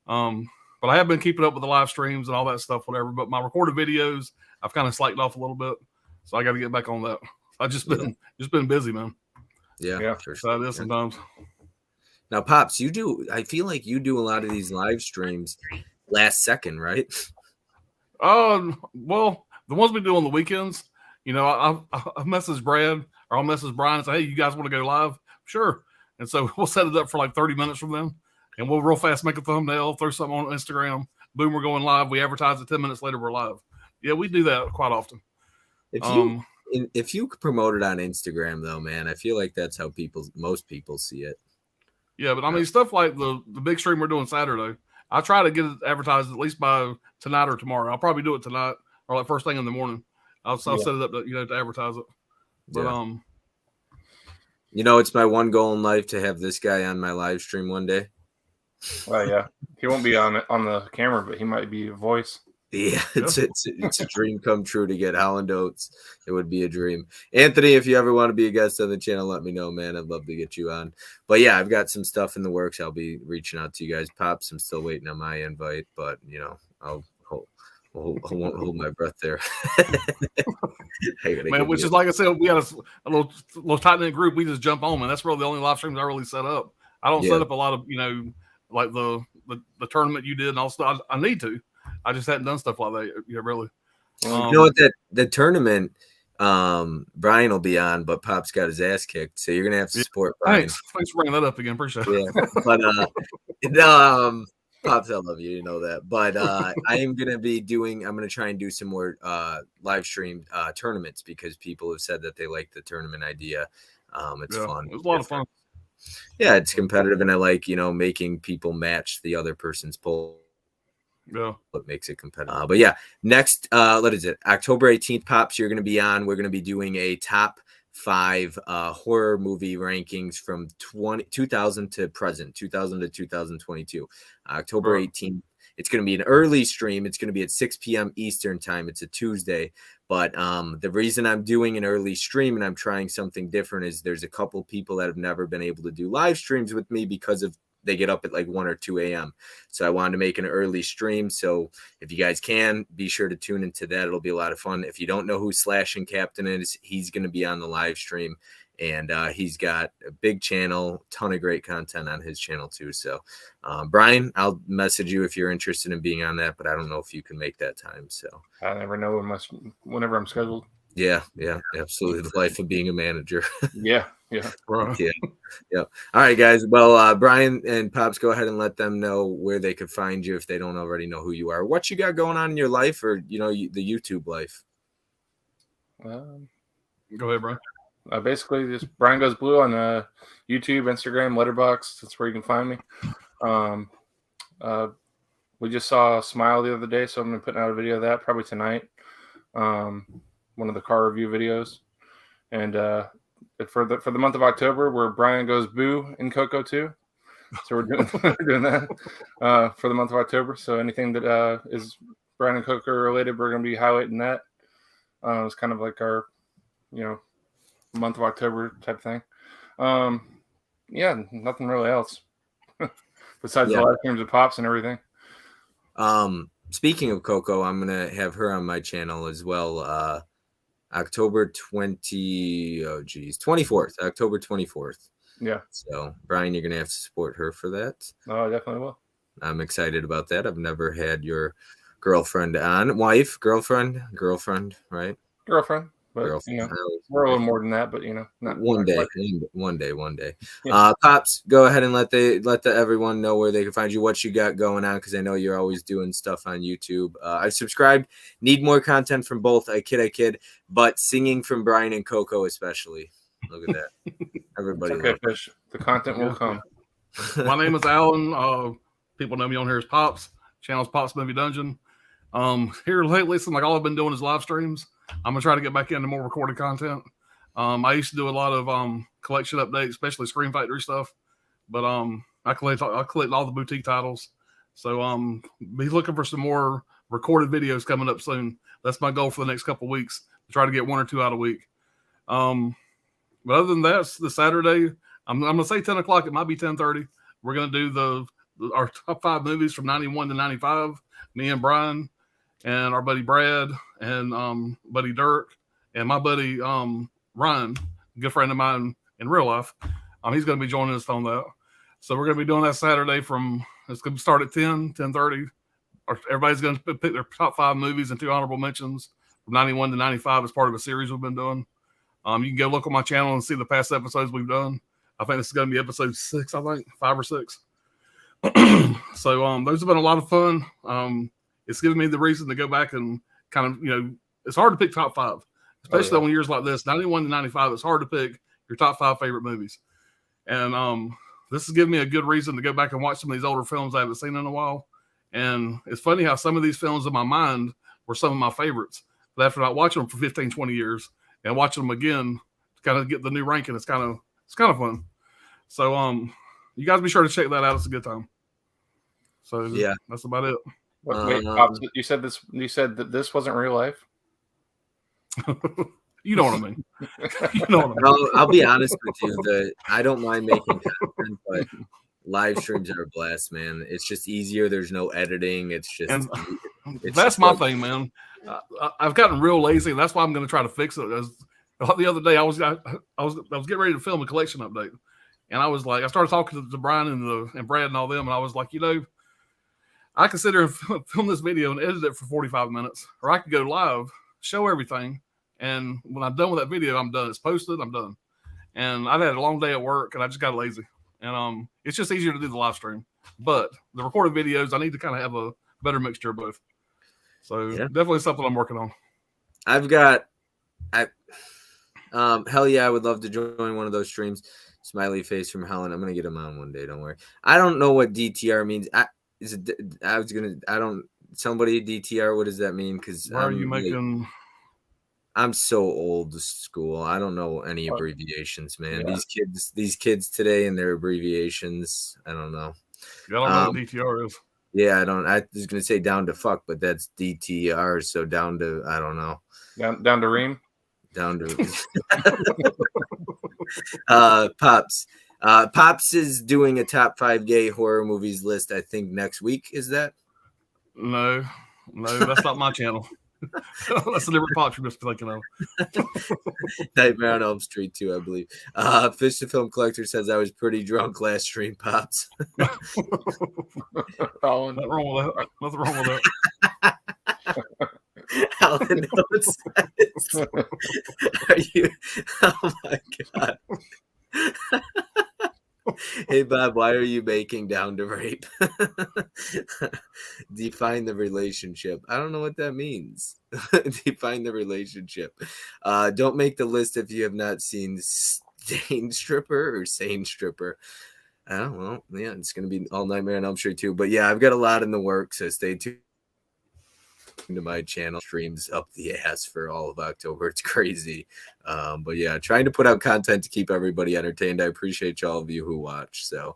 But I have been keeping up with the live streams and all that stuff, whatever. But my recorded videos, I've kind of slacked off a little bit, so I got to get back on that. I've just been busy, man. Yeah, sure. So it is sometimes. Now, Pops, I feel like you do a lot of these live streams last second, right? Well, the ones we do on the weekends, I message Brad or I'll message Brian and say, hey, you guys want to go live? Sure. And so we'll set it up for like 30 minutes from them, and we'll real fast make a thumbnail, throw something on Instagram. Boom, we're going live. We advertise it 10 minutes later, we're live. Yeah, we do that quite often. If you promote it on Instagram, though, man, I feel like that's how most people see it. Yeah, but I mean, stuff like the big stream we're doing Saturday, I try to get it advertised at least by tonight or tomorrow. I'll probably do it tonight or like first thing in the morning. I'll set it up to advertise it. But it's my one goal in life to have this guy on my live stream one day. Well, yeah, he won't be on the camera, but he might be a voice. Yeah, it's a dream come true to get Holland Oates. It would be a dream. Anthony, if you ever want to be a guest on the channel, let me know, man. I'd love to get you on. But yeah, I've got some stuff in the works. I'll be reaching out to you guys. Pops, I'm still waiting on my invite, but I won't hold my breath there. Man, which is like I said, we had a little tight knit group. We just jump on, man. That's really the only live streams I really set up. I don't set up a lot of like the tournament you did and all stuff. I need to. I just hadn't done stuff like that. Yeah, really. You know what? The tournament, Brian will be on, but Pop's got his ass kicked, so you're gonna have to support Brian. Thanks for bringing that up again. Appreciate it. Yeah, but Pops, I love you. You know that. But I'm gonna try and do some more live stream tournaments because people have said that they like the tournament idea. It's fun. It was a lot of fun. Yeah, it's competitive, and I like making people match the other person's poll. Yeah, what makes it competitive. But yeah, next, what is it? October 18th, Pops, you're going to be on. We're going to be doing a top 5 horror movie rankings from 2000 to present, 2000 to 2022. October 18th. It's going to be an early stream. It's going to be at 6 p.m. Eastern time. It's a Tuesday. But the reason I'm doing an early stream and I'm trying something different is there's a couple people that have never been able to do live streams with me because of they get up at like 1 or 2 a.m. So I wanted to make an early stream. So if you guys can, be sure to tune into that. It'll be a lot of fun. If you don't know who Slashing Captain is, he's going to be on the live stream. And he's got a big channel, ton of great content on his channel too. So Brian, I'll message you if you're interested in being on that, but I don't know if you can make that time. So I never know whenever I'm scheduled. Yeah, absolutely. The life of being a manager. Yeah. All right, guys. Well, Brian and Pops, go ahead and let them know where they could find you if they don't already know who you are. What you got going on in your life, or the YouTube life. Go ahead, Brian. Basically, just Brian Goes Blue on YouTube, Instagram, Letterboxd. That's where you can find me. We just saw Smile the other day, so I'm going to put out a video of that probably tonight. One of the car review videos, and for the month of October, we're Brian Goes Boo in Coco too. So we're doing that for the month of October. So anything that is Brian and Coco related, we're going to be highlighting that. It's kind of like our month of October type thing. Nothing really else besides the live streams of Pops and everything. Speaking of Coco, I'm gonna have her on my channel as well. October 24th. October 24th. Yeah. So Brian, you're gonna have to support her for that. Oh, I definitely will. I'm excited about that. I've never had your girlfriend on. Girlfriend, right? Girlfriend. But, Girlfriend. we're a little more than that, but not one day. Yeah. Pops, go ahead and let everyone know where they can find you, what you got going on, because I know you're always doing stuff on YouTube. I've subscribed. Need more content from both. I kid, but singing from Brian and Coco especially. Look at that. Everybody. Okay, Fish. The content will come. My name is Alan. People know me on here as Pops. Channel's Pops Movie Dungeon. Here lately, seems like all I've been doing is live streams. I'm gonna try to get back into more recorded content. I used to do a lot of collection updates, especially Screen Factory stuff. But I collect all the boutique titles. So be looking for some more recorded videos coming up soon. That's my goal for the next couple of weeks, to try to get 1 or 2 out a week. But other than that, this Saturday, I'm gonna say 10 o'clock. It might be 10:30. We're gonna do our top 5 movies from 91 to 95. Me and Brian and our buddy Brad and buddy Dirk and my buddy Ryan, a good friend of mine in real life. He's going to be joining us on that. So we're going to be doing that Saturday it's going to start at 10:30. Everybody's going to pick their top 5 movies and 2 honorable mentions from 91 to 95 as part of a series we've been doing. You can go look on my channel and see the past episodes we've done. I think this is going to be episode 6, I think, 5 or 6. So those have been a lot of fun. It's given me the reason to go back and kind of, it's hard to pick top 5, especially on years like this, 91 to 95. It's hard to pick your top 5 favorite movies. And this has given me a good reason to go back and watch some of these older films I haven't seen in a while. And it's funny how some of these films in my mind were some of my favorites. But after not watching them for 15, 20 years and watching them again to kind of get the new ranking, it's kind of fun. So you guys be sure to check that out. It's a good time. So yeah, that's about it. Wait, Pops, you said that this wasn't real life? You know what I mean. I'll be honest with you. I don't mind making content, but live streams are a blast, man. It's just easier. There's no editing. That's my thing, man. I've gotten real lazy. That's why I'm going to try to fix it. The other day, I was getting ready to film a collection update, and I was like, I started talking to Brian and Brad and all them, and I was like, I consider film this video and edit it for 45 minutes, or I could go live, show everything, and when I'm done with that video, I'm done. It's posted, I'm done. And I've had a long day at work, and I just got lazy. And it's just easier to do the live stream. But the recorded videos, I need to kind of have a better mixture of both. So definitely something I'm working on. Hell yeah, I would love to join one of those streams. Smiley face from Helen. I'm gonna get him on one day. Don't worry. I don't know what DTR means. Somebody DTR. What does that mean? Because why are you making? I'm so old school. I don't know any abbreviations, man. Yeah. These kids today and their abbreviations. I don't know. I don't know what DTR is. Yeah, I don't. I was gonna say down to fuck, but that's DTR. So down to I don't know. Down to ream. Down to Pops. Pops is doing a top 5 gay horror movies list. I think next week. Is that? No, that's not my channel. That's a different Pops you're just thinking of. Nightmare on Elm Street 2, I believe. Fish the Film Collector says I was pretty drunk last stream, Pops. Nothing wrong with that. Alan knows that. Are you? Oh my god. Hey Bob, why are you making down to rape? Define the relationship. I don't know what that means. Define the relationship. Don't make the list if you have not seen Sane Stripper or Sane Stripper. Well, yeah, it's gonna be all Nightmare on Elm Street too. But yeah, I've got a lot in the works, so stay tuned to my channel. Streams up the ass for all of October. It's crazy. But yeah, trying to put out content to keep everybody entertained. I appreciate all of you who watch. So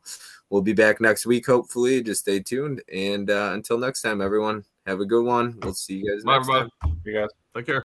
we'll be back next week, hopefully. Just stay tuned. And until next time, everyone, have a good one. We'll see you guys next time. You guys. Take care.